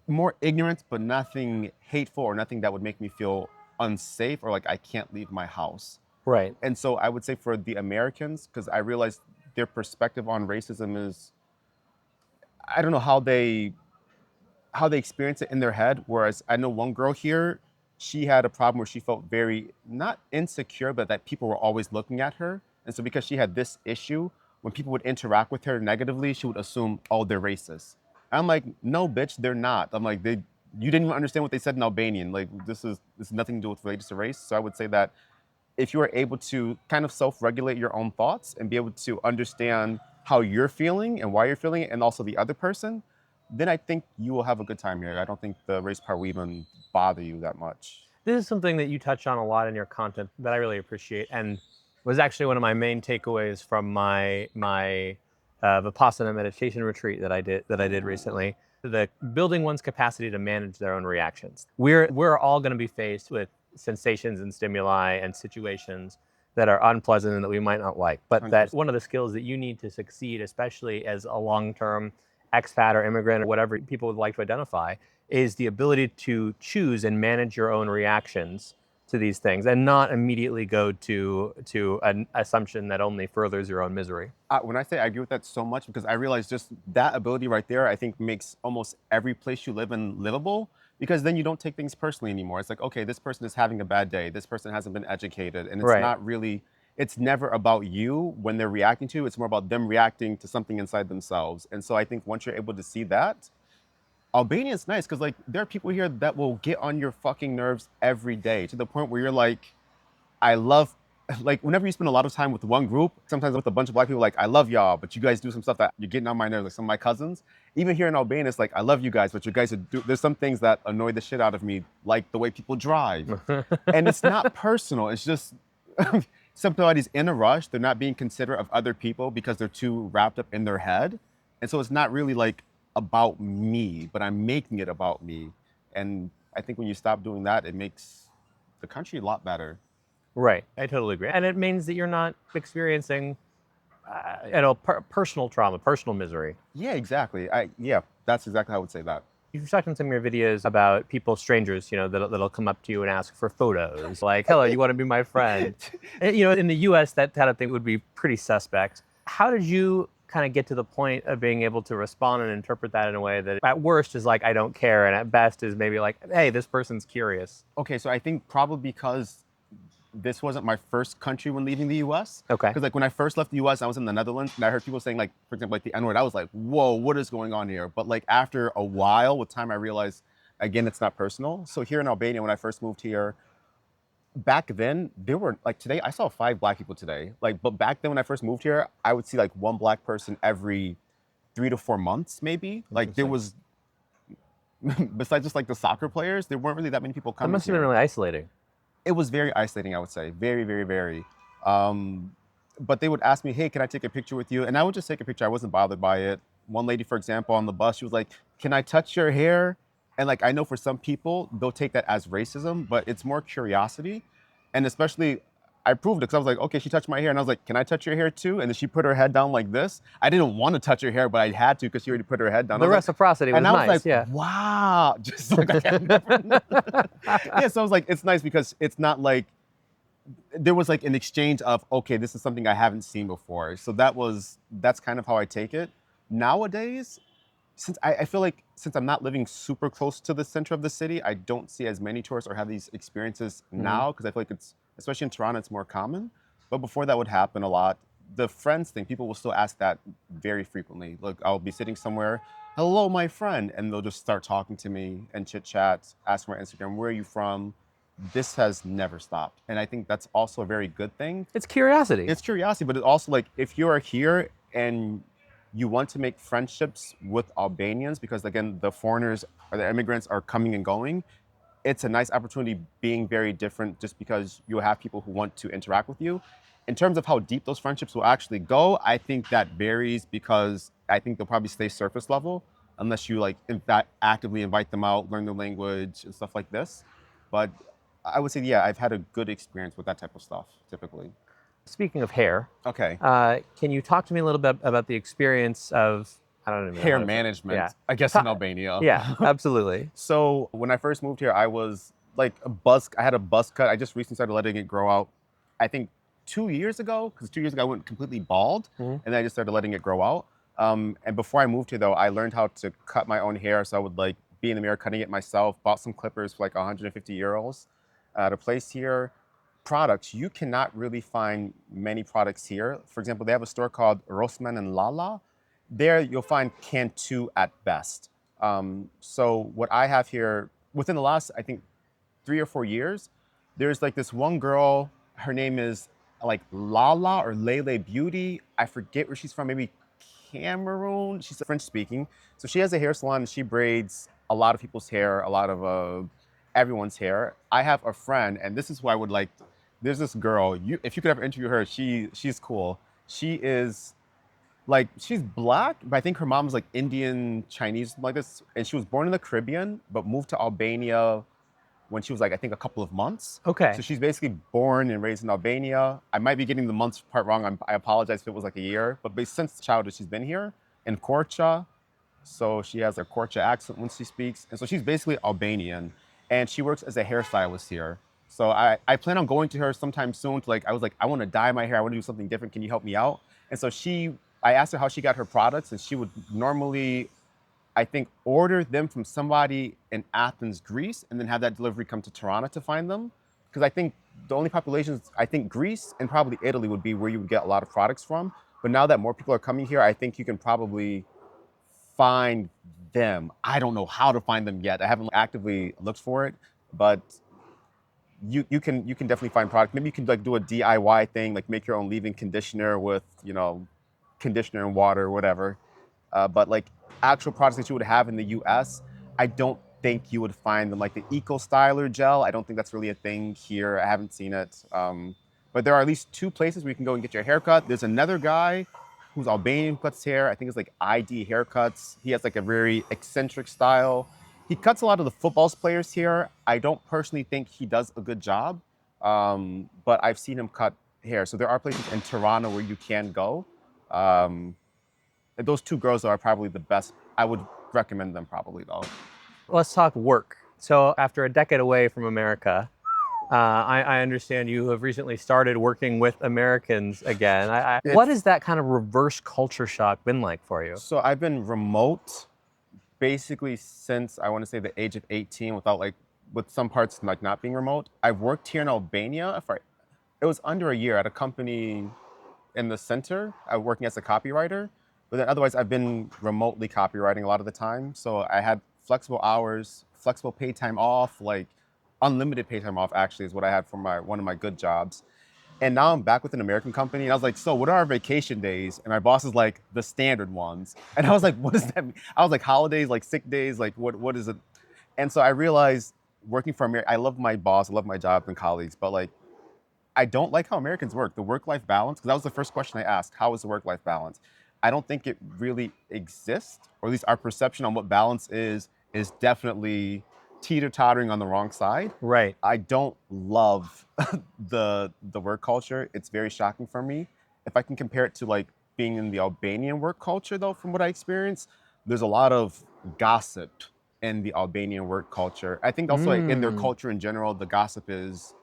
more ignorant, but nothing hateful or nothing that would make me feel unsafe or like I can't leave my house. Right. And so I would say for the Americans, because I realized their perspective on racism is, I don't know how they experience it in their head. Whereas I know one girl here, she had a problem where she felt very, not insecure, but that people were always looking at her. And so because she had this issue, when people would interact with her negatively, she would assume, oh, they're racist. I'm like, no, bitch, they're not. I'm like, you didn't even understand what they said in Albanian. Like, this is nothing to do with related to race. So I would say that if you are able to kind of self-regulate your own thoughts and be able to understand how you're feeling and why you're feeling it, and also the other person, then I think you will have a good time here. I don't think the race part will even bother you that much. This is something that you touch on a lot in your content that I really appreciate, and was actually one of my main takeaways from my Vipassana meditation retreat that I did recently. The building one's capacity to manage their own reactions. We're all going to be faced with sensations and stimuli and situations that are unpleasant and that we might not like. But that 100%. one of the skills that you need to succeed, especially as a long-term expat or immigrant or whatever people would like to identify, is the ability to choose and manage your own reactions to these things and not immediately go to an assumption that only furthers your own misery. When I say I agree with that so much, because I realize just that ability right there, I think makes almost every place you live in livable, because then you don't take things personally anymore. It's like, okay, this person is having a bad day. This person hasn't been educated. And it's Right. not really, it's never about you when they're reacting to you. It's more about them reacting to something inside themselves. And so I think once you're able to see that, Albania is nice because like there are people here that will get on your fucking nerves every day to the point where you're like, I love like whenever you spend a lot of time with one group, sometimes with a bunch of black people, like, I love y'all, but you guys do some stuff that you're getting on my nerves. Like some of my cousins, even here in Albania, it's like, I love you guys, but you guys there's some things that annoy the shit out of me, like the way people drive. And it's not personal. It's just somebody's in a rush. They're not being considerate of other people because they're too wrapped up in their head. And so it's not really like about me, but I'm making it about me. And I think when you stop doing that, it makes the country a lot better. Right. I totally agree. And it means that you're not experiencing, personal trauma, personal misery. Yeah, exactly. Yeah, that's exactly how I would say that. You've talked in some of your videos about people, strangers, that'll come up to you and ask for photos. Like, hello, you want to be my friend? And, in the US, that kind of thing would be pretty suspect. How did you kind of get to the point of being able to respond and interpret that in a way that at worst is like, I don't care, and at best is maybe like, hey, this person's curious? Okay, so I think probably because this wasn't my first country when leaving the US. Okay. Because like when I first left the US, I was in the Netherlands and I heard people saying like, for example, like the N-word, I was like, whoa, what is going on here? But like after a while, with time, I realized, again, it's not personal. So here in Albania, when I first moved here, back then, there were like today, I saw 5 black people today. Like, but back then when I first moved here, I would see like 1 black person every 3 to 4 months, maybe. Like there was, besides just like the soccer players, there weren't really that many people That coming must have here. been really isolating. It was very isolating, I would say. Very, very, very. But they would ask me, hey, can I take a picture with you? And I would just take a picture. I wasn't bothered by it. One lady, for example, on the bus, she was like, can I touch your hair? And like, I know for some people, they'll take that as racism, but it's more curiosity. And especially, I proved it because I was like, okay, she touched my hair. And I was like, can I touch your hair too? And then she put her head down like this. I didn't want to touch her hair, but I had to because she already put her head down. The reciprocity was and I was nice, like, yeah. wow. Just like, I had never yeah, so I was like, it's nice because it's not like, there was like an exchange of, okay, this is something I haven't seen before. So that's kind of how I take it. Nowadays, since I feel like since I'm not living super close to the center of the city, I don't see as many tourists or have these experiences now because I feel like it's, especially in Tirana, it's more common. But before that would happen a lot. The friends thing, people will still ask that very frequently. Look, I'll be sitting somewhere, hello, my friend, and they'll just start talking to me and chit chat, ask for my Instagram, where are you from? This has never stopped. And I think that's also a very good thing. It's curiosity. It's curiosity, but it's also like, if you are here and you want to make friendships with Albanians, because again, the foreigners or the immigrants are coming and going, it's a nice opportunity being very different just because you have people who want to interact with you. In terms of how deep those friendships will actually go, I think that varies because I think they'll probably stay surface level unless you like in fact actively invite them out, learn their language and stuff like this. But I would say, yeah, I've had a good experience with that type of stuff, typically. Speaking of hair, Okay. can you talk to me a little bit about the experience of, I don't even know. Hair management, Yeah. I guess, in Albania. Yeah, absolutely. So when I first moved here, I was like I had a buzz cut. I just recently started letting it grow out, I think 2 years ago, because 2 years ago I went completely bald, and then I just started letting it grow out. And before I moved here though, I learned how to cut my own hair. So I would like be in the mirror cutting it myself, bought some clippers for like 150 euros at a place here. Products, you cannot really find many products here. For example, they have a store called Rosman and Lala. There you'll find Cantu at best. So what I have here, within the last, I think, 3 or 4 years, there's like this one girl, her name is like Lala or Lele Beauty. I forget where she's from, maybe Cameroon. She's French speaking. So she has a hair salon and she braids a lot of people's hair, a lot of everyone's hair. I have a friend, and this is who I would like, there's this girl, if you could ever interview her, she's cool. She is like, she's black, but I think her mom's like Indian, Chinese, something like this. And she was born in the Caribbean, but moved to Albania when she was like, I think a couple of months. Okay. So she's basically born and raised in Albania. I might be getting the months part wrong. I apologize if it was like a year, but since childhood, she's been here in Korcha. So she has a Korcha accent when she speaks. And so she's basically Albanian, and she works as a hairstylist here. So I plan on going to her sometime soon to like, I was like, I want to dye my hair. I want to do something different. Can you help me out? And so I asked her how she got her products, and she would normally, I think, order them from somebody in Athens, Greece, and then have that delivery come to Tirana to find them. Because I think the only populations, I think Greece and probably Italy would be where you would get a lot of products from. But now that more people are coming here, I think you can probably find them. I don't know how to find them yet. I haven't actively looked for it, but you can definitely find product. Maybe you can like do a DIY thing, like make your own leave-in conditioner with, you know, conditioner and water or whatever. But like actual products that you would have in the US, I don't think you would find them. Like the Eco Styler gel, I don't think that's really a thing here. I haven't seen it. But there are at least 2 places where you can go and get your haircut. There's another guy who's Albanian who cuts hair. I think it's like ID Haircuts. He has like a very eccentric style. He cuts a lot of the football players here. I don't personally think he does a good job, but I've seen him cut hair. So there are places in Tirana where you can go. Those 2 girls are probably the best. I would recommend them probably though. Let's talk work. So after a decade away from America, I understand you have recently started working with Americans again. What has that kind of reverse culture shock been like for you? So I've been remote basically since I want to say the age of 18 without like, with some parts like not being remote. I've worked here in Albania it was under a year at a company in the center. I was working as a copywriter, but then otherwise I've been remotely copywriting a lot of the time. So I had flexible hours, flexible paid time off, like unlimited paid time off actually is what I had for one of my good jobs. And now I'm back with an American company, and I was like, so what are our vacation days? And my boss is like, the standard ones. And I was like, what does that mean? I was like, holidays, like sick days, like what is it? And so I realized working for America, I love my boss, I love my job and colleagues, but like, I don't like how Americans work. The work-life balance, because that was the first question I asked, how is the work-life balance? I don't think it really exists, or at least our perception on what balance is definitely teeter-tottering on the wrong side. Right. I don't love the work culture. It's very shocking for me. If I can compare it to like being in the Albanian work culture though, from what I experienced, there's a lot of gossip in the Albanian work culture. I think also like, in their culture in general, the gossip is,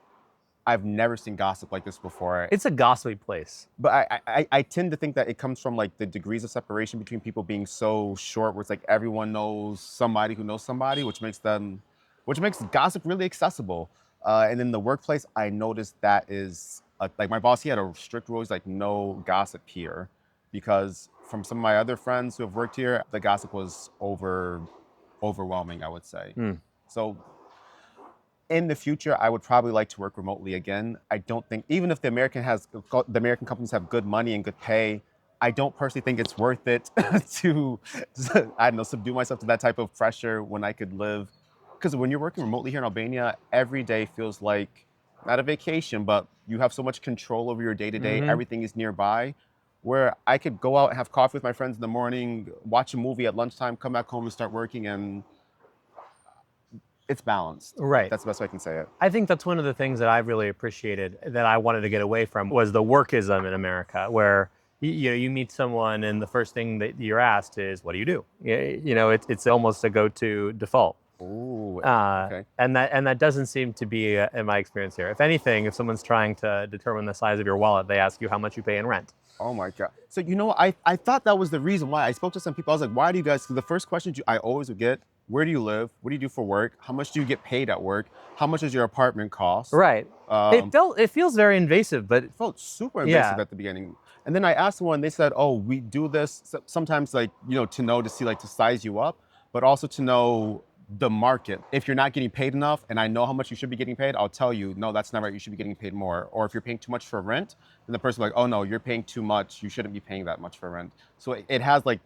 I've never seen gossip like this before. It's a gossipy place. But I tend to think that it comes from like the degrees of separation between people being so short, where it's like everyone knows somebody who knows somebody, which makes gossip really accessible. And in the workplace, I noticed that is like my boss, he had a strict rule. He's like, no gossip here, because from some of my other friends who have worked here, the gossip was overwhelming, I would say. So in the future, I would probably like to work remotely again. I don't think, even if the American companies have good money and good pay, I don't personally think it's worth it to, I don't know, subdue myself to that type of pressure when I could live. Because when you're working remotely here in Albania, every day feels like, not a vacation, but you have so much control over your day-to-day, everything is nearby, where I could go out and have coffee with my friends in the morning, watch a movie at lunchtime, come back home and start working, and it's balanced. Right. That's the best way I can say it. I think that's one of the things that I've really appreciated that I wanted to get away from was the workism in America, where you meet someone and the first thing that you're asked is, what do you do? It's almost a go-to default. Ooh, okay. And that doesn't seem to be in my experience here. If anything, if someone's trying to determine the size of your wallet, they ask you how much you pay in rent. Oh my God. So, I thought that was the reason why. I spoke to some people. I was like, why do you guys, because the first question I always would get, where do you live? What do you do for work? How much do you get paid at work? How much does your apartment cost? Right. It feels very invasive, but it felt super invasive at the beginning. And then I asked one, they said, oh, we do this sometimes like, to know, to see, like to size you up, but also to know the market. If you're not getting paid enough and I know how much you should be getting paid, I'll tell you, no, that's not right. You should be getting paid more. Or if you're paying too much for rent, then the person's like, oh no, you're paying too much. You shouldn't be paying that much for rent. So it has like,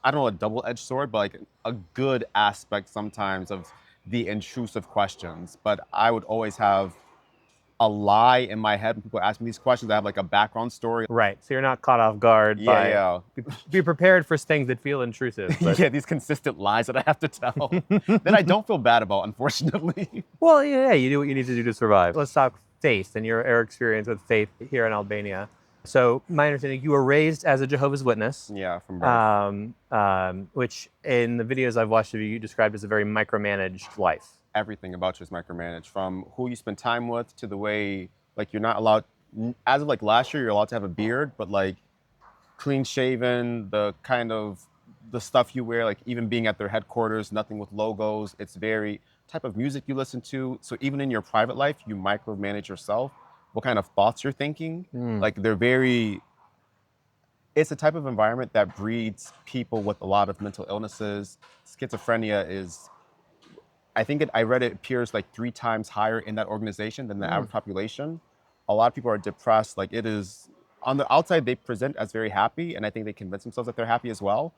I don't know, a double-edged sword, but like a good aspect sometimes of the intrusive questions. But I would always have a lie in my head when people ask me these questions. I have like a background story. Right. So you're not caught off guard be prepared for things that feel intrusive. But... yeah, these consistent lies that I have to tell that I don't feel bad about, unfortunately. Well, yeah, you do what you need to do to survive. Let's talk faith and your experience with faith here in Albania. So my understanding, you were raised as a Jehovah's Witness. Yeah, from birth. Which in the videos I've watched of you, you described as a very micromanaged life. Everything about you is micromanaged, from who you spend time with to the way, like, you're not allowed, as of like last year, you're allowed to have a beard, but like clean shaven, the stuff you wear, like even being at their headquarters, nothing with logos. It's very type of music you listen to. So even in your private life, you micromanage yourself, what kind of thoughts you're thinking. Like it's a type of environment that breeds people with a lot of mental illnesses. Schizophrenia is I think I read it appears like 3 times higher in that organization than the average population. A lot of people are depressed. Like it is on the outside, they present as very happy, and I think they convince themselves that they're happy as well.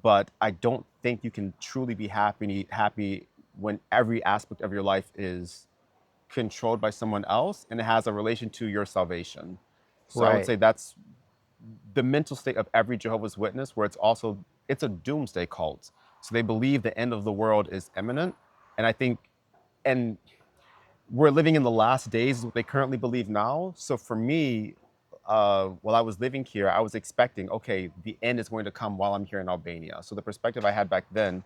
But I don't think you can truly be happy when every aspect of your life is controlled by someone else and it has a relation to your salvation. So I would Right. say that's the mental state of every Jehovah's Witness, where it's a doomsday cult. So they believe the end of the world is imminent. And I think, and we're living in the last days is what they currently believe now. So for me, while I was living here, I was expecting, okay, the end is going to come while I'm here in Albania. So the perspective I had back then,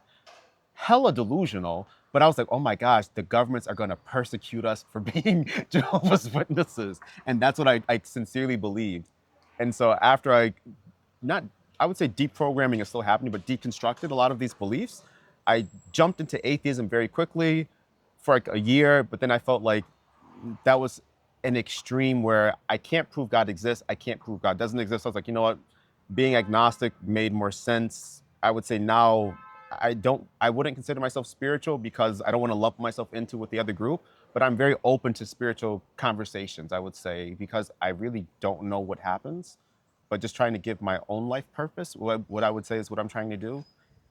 hella delusional, but I was like, oh my gosh, the governments are going to persecute us for being Jehovah's Witnesses. And that's what I sincerely believed. And so after not, I would say deprogramming is still happening, but deconstructed a lot of these beliefs, I jumped into atheism very quickly for like a year, but then I felt like that was an extreme where I can't prove God exists. I can't prove God doesn't exist. So I was like, you know what? Being agnostic made more sense. I would say now I wouldn't consider myself spiritual because I don't want to lump myself into with the other group, but I'm very open to spiritual conversations, I would say, because I really don't know what happens, but just trying to give my own life purpose. What I would say is what I'm trying to do.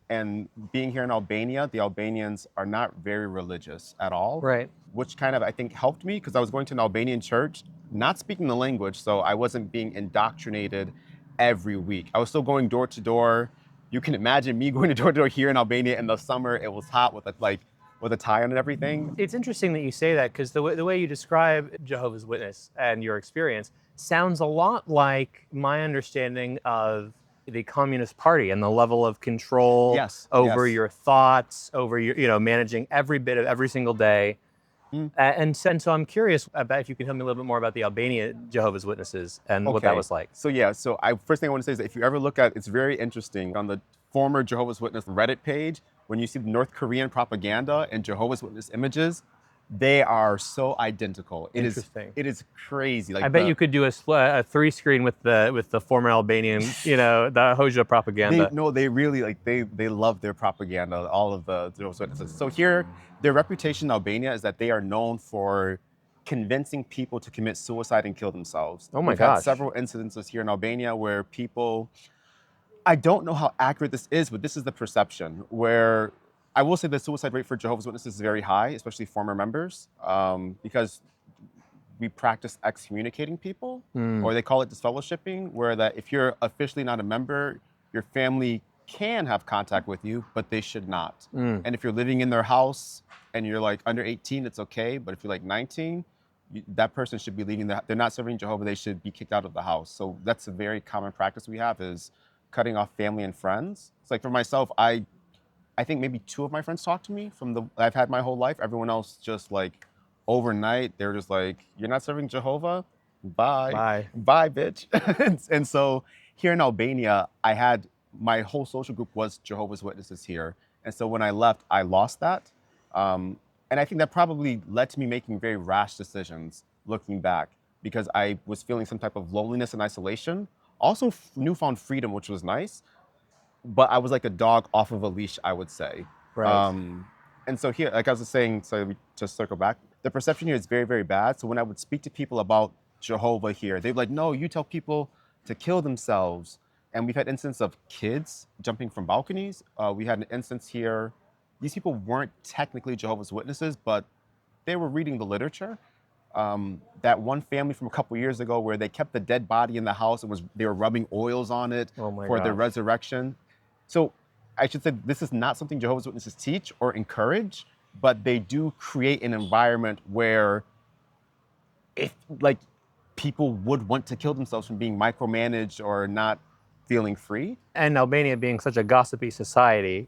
And being here in Albania, the Albanians are not very religious at all, Right. which kind of, I think, helped me because I was going to an Albanian church, not speaking the language, so I wasn't being indoctrinated every week. I was still going door to door. You can imagine me going to door here in Albania in the summer. It was hot with a tie on and everything. It's interesting that you say that because the way you describe Jehovah's Witness and your experience sounds a lot like my understanding of the Communist Party and the level of control Yes, over yes. your thoughts, over your, managing every bit of every single day. And so I'm curious about if you can tell me a little bit more about the Albania Jehovah's Witnesses and what that was like. So yeah, first thing I want to say is that if you ever look at, it's very interesting on the former Jehovah's Witness Reddit page, when you see the North Korean propaganda and Jehovah's Witness images, they are so identical. Interesting. It is crazy. Like I bet you could do a 3-screen with the former Albanian, the Hoja propaganda. they really they love their propaganda, all of the Jehovah's Witnesses. So here, their reputation in Albania is that they are known for convincing people to commit suicide and kill themselves. Oh my We've had gosh. several incidences here in Albania where people, I don't know how accurate this is, but this is the perception where I will say the suicide rate for Jehovah's Witnesses is very high, especially former members, because we practice excommunicating people, or they call it disfellowshipping, where that if you're officially not a member, your family can have contact with you, but they should not. And if you're living in their house and you're like under 18, it's okay. But if you're like 19, that person should be leaving. They're not serving Jehovah. They should be kicked out of the house. So that's a very common practice we have, is cutting off family and friends. It's like for myself, I think maybe 2 of my friends talked to me I've had my whole life. Everyone else just like overnight, they're just like, you're not serving Jehovah? Bye. Bye, bitch. And so here in Albania, my whole social group was Jehovah's Witnesses here. And so when I left, I lost that. And I think that probably led to me making very rash decisions looking back, because I was feeling some type of loneliness and isolation. Also newfound freedom, which was nice. But I was like a dog off of a leash, I would say. Right. And so here, like I was saying, so to circle back, the perception here is very, very bad. So when I would speak to people about Jehovah here, they'd be like, no, you tell people to kill themselves. And we've had instances of kids jumping from balconies. We had an instance here. These people weren't technically Jehovah's Witnesses, but they were reading the literature. That one family from a couple years ago where they kept the dead body in the house, they were rubbing oils on it for their resurrection. So I should say this is not something Jehovah's Witnesses teach or encourage, but they do create an environment where if people would want to kill themselves from being micromanaged or not feeling free. And Albania being such a gossipy society,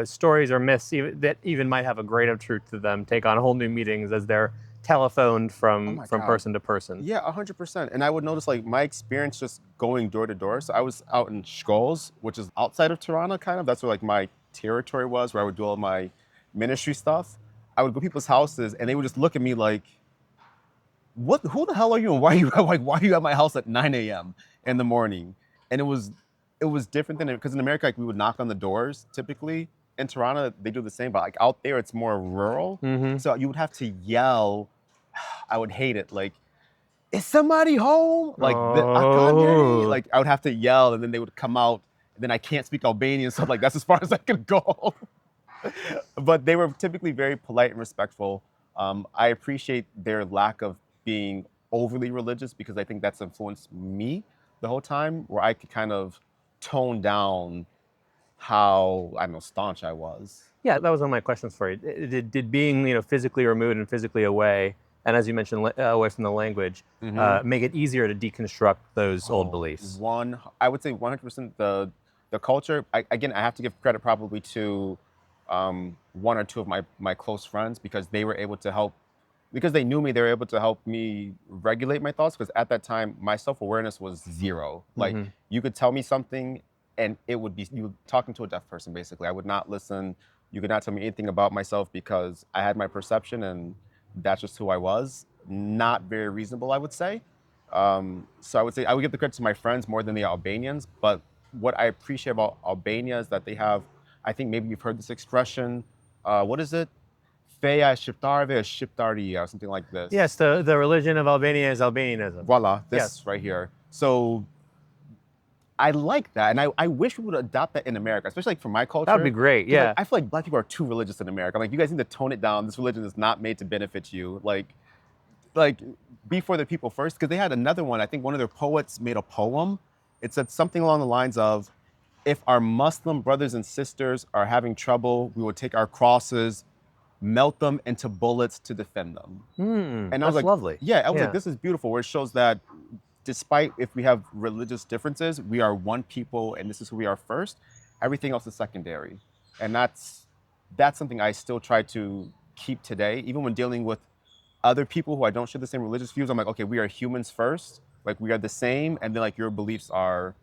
stories or myths that even might have a grain of truth to them take on whole new meanings as they're telephoned from person to person. Yeah, 100%. And I would notice my experience just going door to door. So I was out in Shkols, which is outside of Tirana, kind of. That's where my territory was, where I would do all my ministry stuff. I would go to people's houses and they would just look at me like, who the hell are you? And why are you at my house at 9 a.m. in the morning? And it was different because in America, we would knock on the doors typically in Tirana, they do the same, but like out there, it's more rural. Mm-hmm. So you would have to yell. I would hate it. Like, is somebody home? Like, Oh. like I would have to yell, and then they would come out. And then I can't speak Albanian, so like that's as far as I could go. But they were typically very polite and respectful. I appreciate their lack of being overly religious because I think that's influenced me the whole time, where I could kind of tone down how, I don't know, staunch I was. Yeah, that was one of my questions for you. Did being, physically removed and physically away, and as you mentioned, away from the language, make it easier to deconstruct those old beliefs? I would say 100% the culture. Again, I have to give credit probably to one or two of my close friends because they were able to help, because they knew me, they were able to help me regulate my thoughts because at that time, my self-awareness was zero. Like, you could tell me something and it would be, you talking to a deaf person, basically. I would not listen. You could not tell me anything about myself because I had my perception and that's just who I was. Not very reasonable, I would say. So I would say I would give the credit to my friends more than the Albanians. But what I appreciate about Albania is that they have, I think maybe you've heard this expression. What is it? Feja Shqiptarve or Shqiptaria or something like this. Yes, the religion of Albania is Albanianism. Voila, this Yes. right here. So I like that, and I wish we would adopt that in America, especially like for my culture. That would be great, 'Cause, yeah. like, I feel like Black people are too religious in America. Like, you guys need to tone it down. This religion is not made to benefit you. Like be for the people first. Because they had another one. I think one of their poets made a poem. It said something along the lines of, "If our Muslim brothers and sisters are having trouble, we will take our crosses, melt them into bullets to defend them." And I was That's like, lovely. yeah, I was like, this is beautiful. Where it shows that despite if we have religious differences, we are one people and this is who we are first. Everything else is secondary. And that's something I still try to keep today. Even when dealing with other people who I don't share the same religious views, I'm like, okay, we are humans first. Like, we are the same. And then like your beliefs are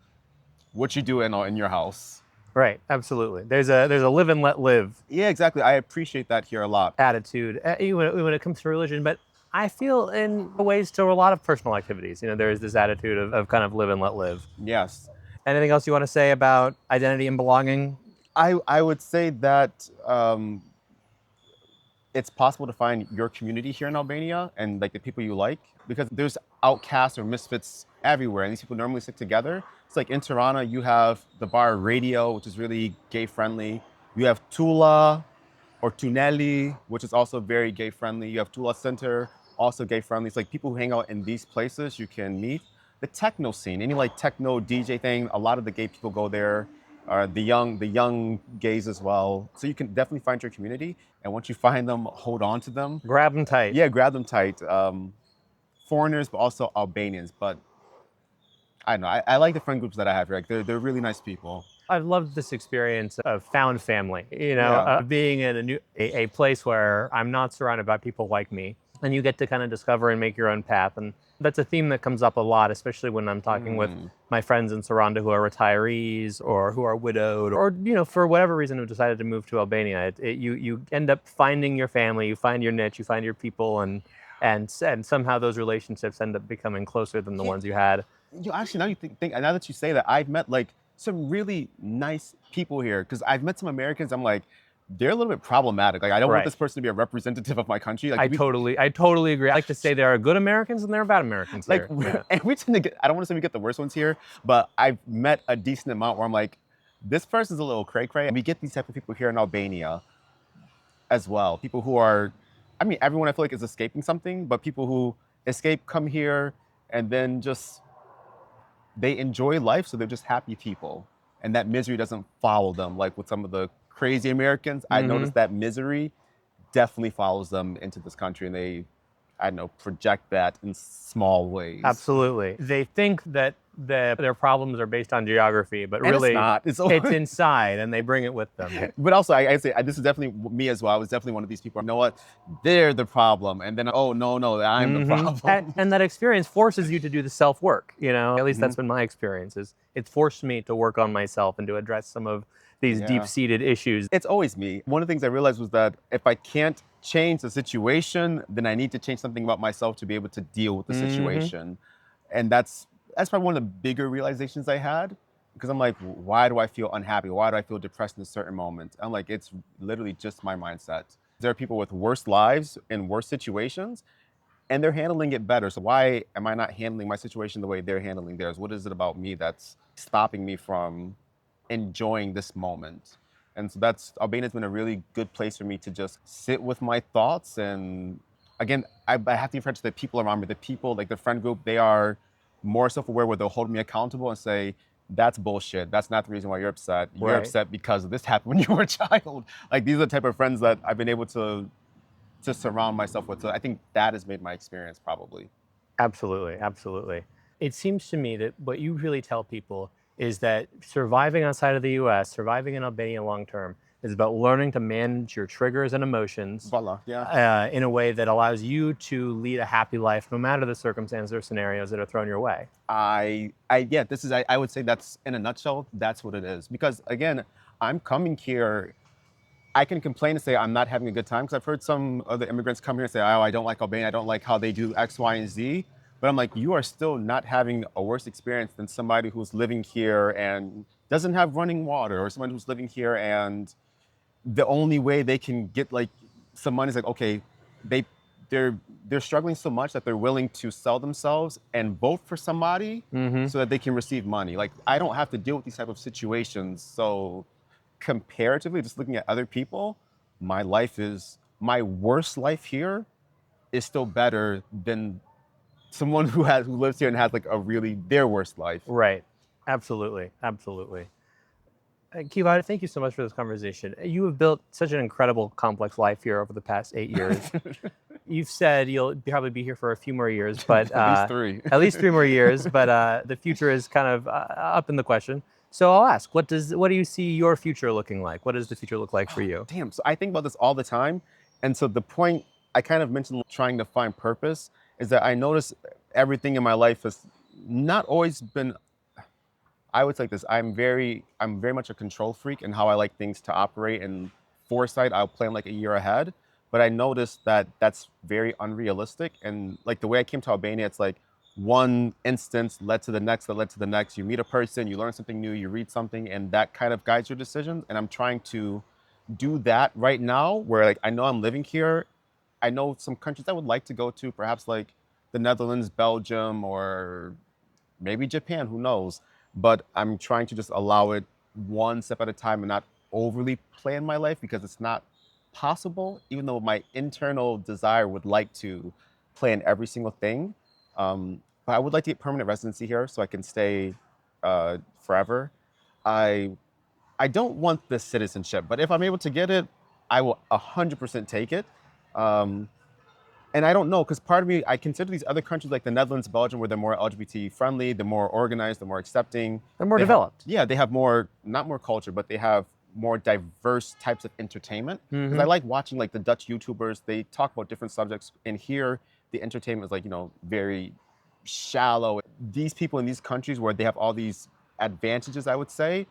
what you do in your house. Right, absolutely. There's a live and let live Yeah, exactly. I appreciate that here a lot. attitude when it comes to religion, but I feel in ways to a lot of personal activities. There is this attitude of kind of live and let live. Yes. Anything else you want to say about identity and belonging? I would say that it's possible to find your community here in Albania and like the people you like, because there's outcasts or misfits everywhere, and these people normally stick together. It's like in Tirana, you have the bar Radio, which is really gay friendly. You have Tula or Tuneli, which is also very gay friendly. You have Tula Center, also gay friendly. It's like people who hang out in these places you can meet. The techno scene, any like techno DJ thing, a lot of the gay people go there. The young gays as well. So you can definitely find your community, and once you find them, hold on to them. Grab them tight. Yeah, grab them tight. Foreigners, but also Albanians. But I don't know. I like the friend groups that I have here. Like they're really nice people. I've loved this experience of found family. Yeah. Being in a place where I'm not surrounded by people like me, and you get to kind of discover and make your own path. And that's a theme that comes up a lot, especially when I'm talking with my friends in Saranda who are retirees or who are widowed, or for whatever reason have decided to move to Albania. You end up finding your family, you find your niche, you find your people, and somehow those relationships end up becoming closer than the ones you had. Actually, now you think now that you say that, I've met like some really nice people here, because I've met some Americans. I'm like, they're a little bit problematic. Like, I don't want this person to be a representative of my country. Like, I totally agree. I like to say there are good Americans and there are bad Americans here. And we tend to get, I don't want to say we get the worst ones here, but I've met a decent amount where I'm like, this person's a little cray-cray. And we get these type of people here in Albania as well. People who are, everyone I feel like is escaping something, but people who escape, come here, and then just, they enjoy life, so they're just happy people. And that misery doesn't follow them like with some of the crazy Americans. I noticed that misery definitely follows them into this country, and they, project that in small ways. Absolutely. They think that their problems are based on geography, but really it's not. It's inside, and they bring it with them. But also, I say this is definitely me as well. I was definitely one of these people. You know what? They're the problem, and then oh no, I'm the problem. And that experience forces you to do the self-work. At least that's been my experience. It's forced me to work on myself and to address some of these deep-seated issues. It's always me. One of the things I realized was that if I can't change the situation, then I need to change something about myself to be able to deal with the situation. And that's probably one of the bigger realizations I had, because I'm like, why do I feel unhappy? Why do I feel depressed in a certain moment? I'm like, it's literally just my mindset. There are people with worse lives in worse situations, and they're handling it better. So why am I not handling my situation the way they're handling theirs? What is it about me that's stopping me from enjoying this moment? And so Albania's been a really good place for me to just sit with my thoughts. And again, I have to be friends with the people around me. The people, like the friend group, they are more self-aware where they'll hold me accountable and say, that's bullshit. That's not the reason why you're upset. You're Right. upset because this happened when you were a child. Like these are the type of friends that I've been able to surround myself with. So I think that has made my experience probably. Absolutely, absolutely. It seems to me that what you really tell people is that surviving outside of the US, surviving in Albania long term, is about learning to manage your triggers and emotions Voila, yeah. in a way that allows you to lead a happy life no matter the circumstances or scenarios that are thrown your way. Yeah, I would say that's in a nutshell, that's what it is. Because again, I'm coming here, I can complain and say I'm not having a good time because I've heard some other immigrants come here and say, oh, I don't like Albania, I don't like how they do X, Y, and Z. But I'm like, you are still not having a worse experience than somebody who's living here and doesn't have running water, or someone who's living here and the only way they can get like some money is like, okay, they they're struggling so much that they're willing to sell themselves and vote for somebody so that they can receive money. Like I don't have to deal with these type of situations. So comparatively, just looking at other people, my worst life here is still better than someone who lives here and has like their worst life. Right. Absolutely. Absolutely. Kevan, thank you so much for this conversation. You have built such an incredible, complex life here over the past 8 years. You've said you'll probably be here for a few more years, but At least 3. At least 3 more years. But the future is kind of up in the question. So I'll ask, what do you see your future looking like? What does the future look like for you? Damn. So I think about this all the time, and so the point I kind of mentioned trying to find purpose is that I notice everything in my life has not always been. I would say like this. I'm very much a control freak in how I like things to operate, and foresight, I'll plan like a year ahead. But I noticed that that's very unrealistic. And like the way I came to Albania, it's like one instance led to the next, that led to the next. You meet a person, you learn something new, you read something, and that kind of guides your decisions. And I'm trying to do that right now where like I know I'm living here. I know some countries I would like to go to, perhaps like the Netherlands, Belgium, or maybe Japan, who knows? But I'm trying to just allow it one step at a time and not overly plan my life because it's not possible, even though my internal desire would like to plan every single thing. But I would like to get permanent residency here so I can stay forever. I don't want the citizenship, but if I'm able to get it, I will 100% take it. And I don't know, because part of me, I consider these other countries like the Netherlands, Belgium, where they're more LGBT friendly, they're more organized, they're more accepting. They're more developed. They have more, not more culture, but they have more diverse types of entertainment. Because I like watching like the Dutch YouTubers, they talk about different subjects. And here, the entertainment is like, very shallow. These people in these countries where they have all these advantages, I would say,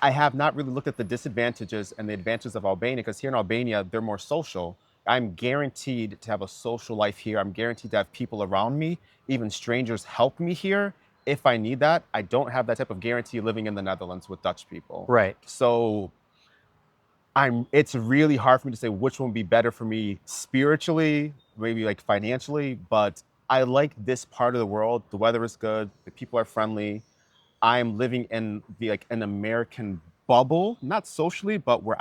I have not really looked at the disadvantages and the advantages of Albania, because here in Albania, they're more social. I'm guaranteed to have a social life here. I'm guaranteed to have people around me. Even strangers help me here if I need that. I don't have that type of guarantee living in the Netherlands with Dutch people. Right. So it's really hard for me to say which one would be better for me spiritually, maybe like financially, but I like this part of the world. The weather is good, the people are friendly. I'm living in an American bubble, not socially, but where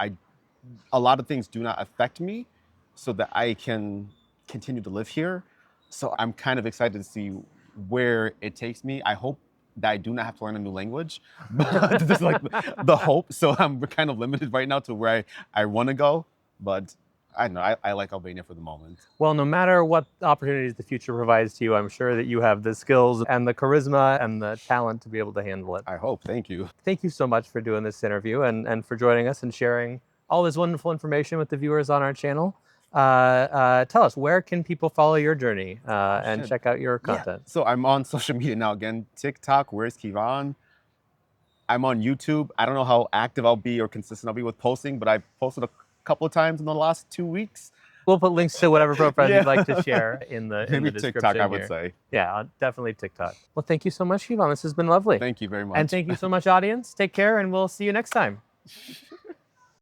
a lot of things do not affect me so that I can continue to live here. So I'm kind of excited to see where it takes me. I hope that I do not have to learn a new language, but this is like the hope. So I'm kind of limited right now to where I want to go, but I don't know, I like Albania for the moment. Well, no matter what opportunities the future provides to you, I'm sure that you have the skills and the charisma and the talent to be able to handle it. I hope. Thank you. Thank you so much for doing this interview and for joining us and sharing all this wonderful information with the viewers on our channel. Tell us, where can people follow your journey and check out your content? Yeah. So I'm on social media now again. TikTok, where's Kevan? I'm on YouTube. I don't know how active I'll be or consistent I'll be with posting, but I posted a couple of times in the last 2 weeks. We'll put links to whatever profiles you'd like to share in the Maybe description TikTok, I would here. say. Yeah, definitely TikTok. Well, thank you so much, Kevan. This has been lovely. Thank you very much. And thank you so much, audience. Take care, and we'll see you next time.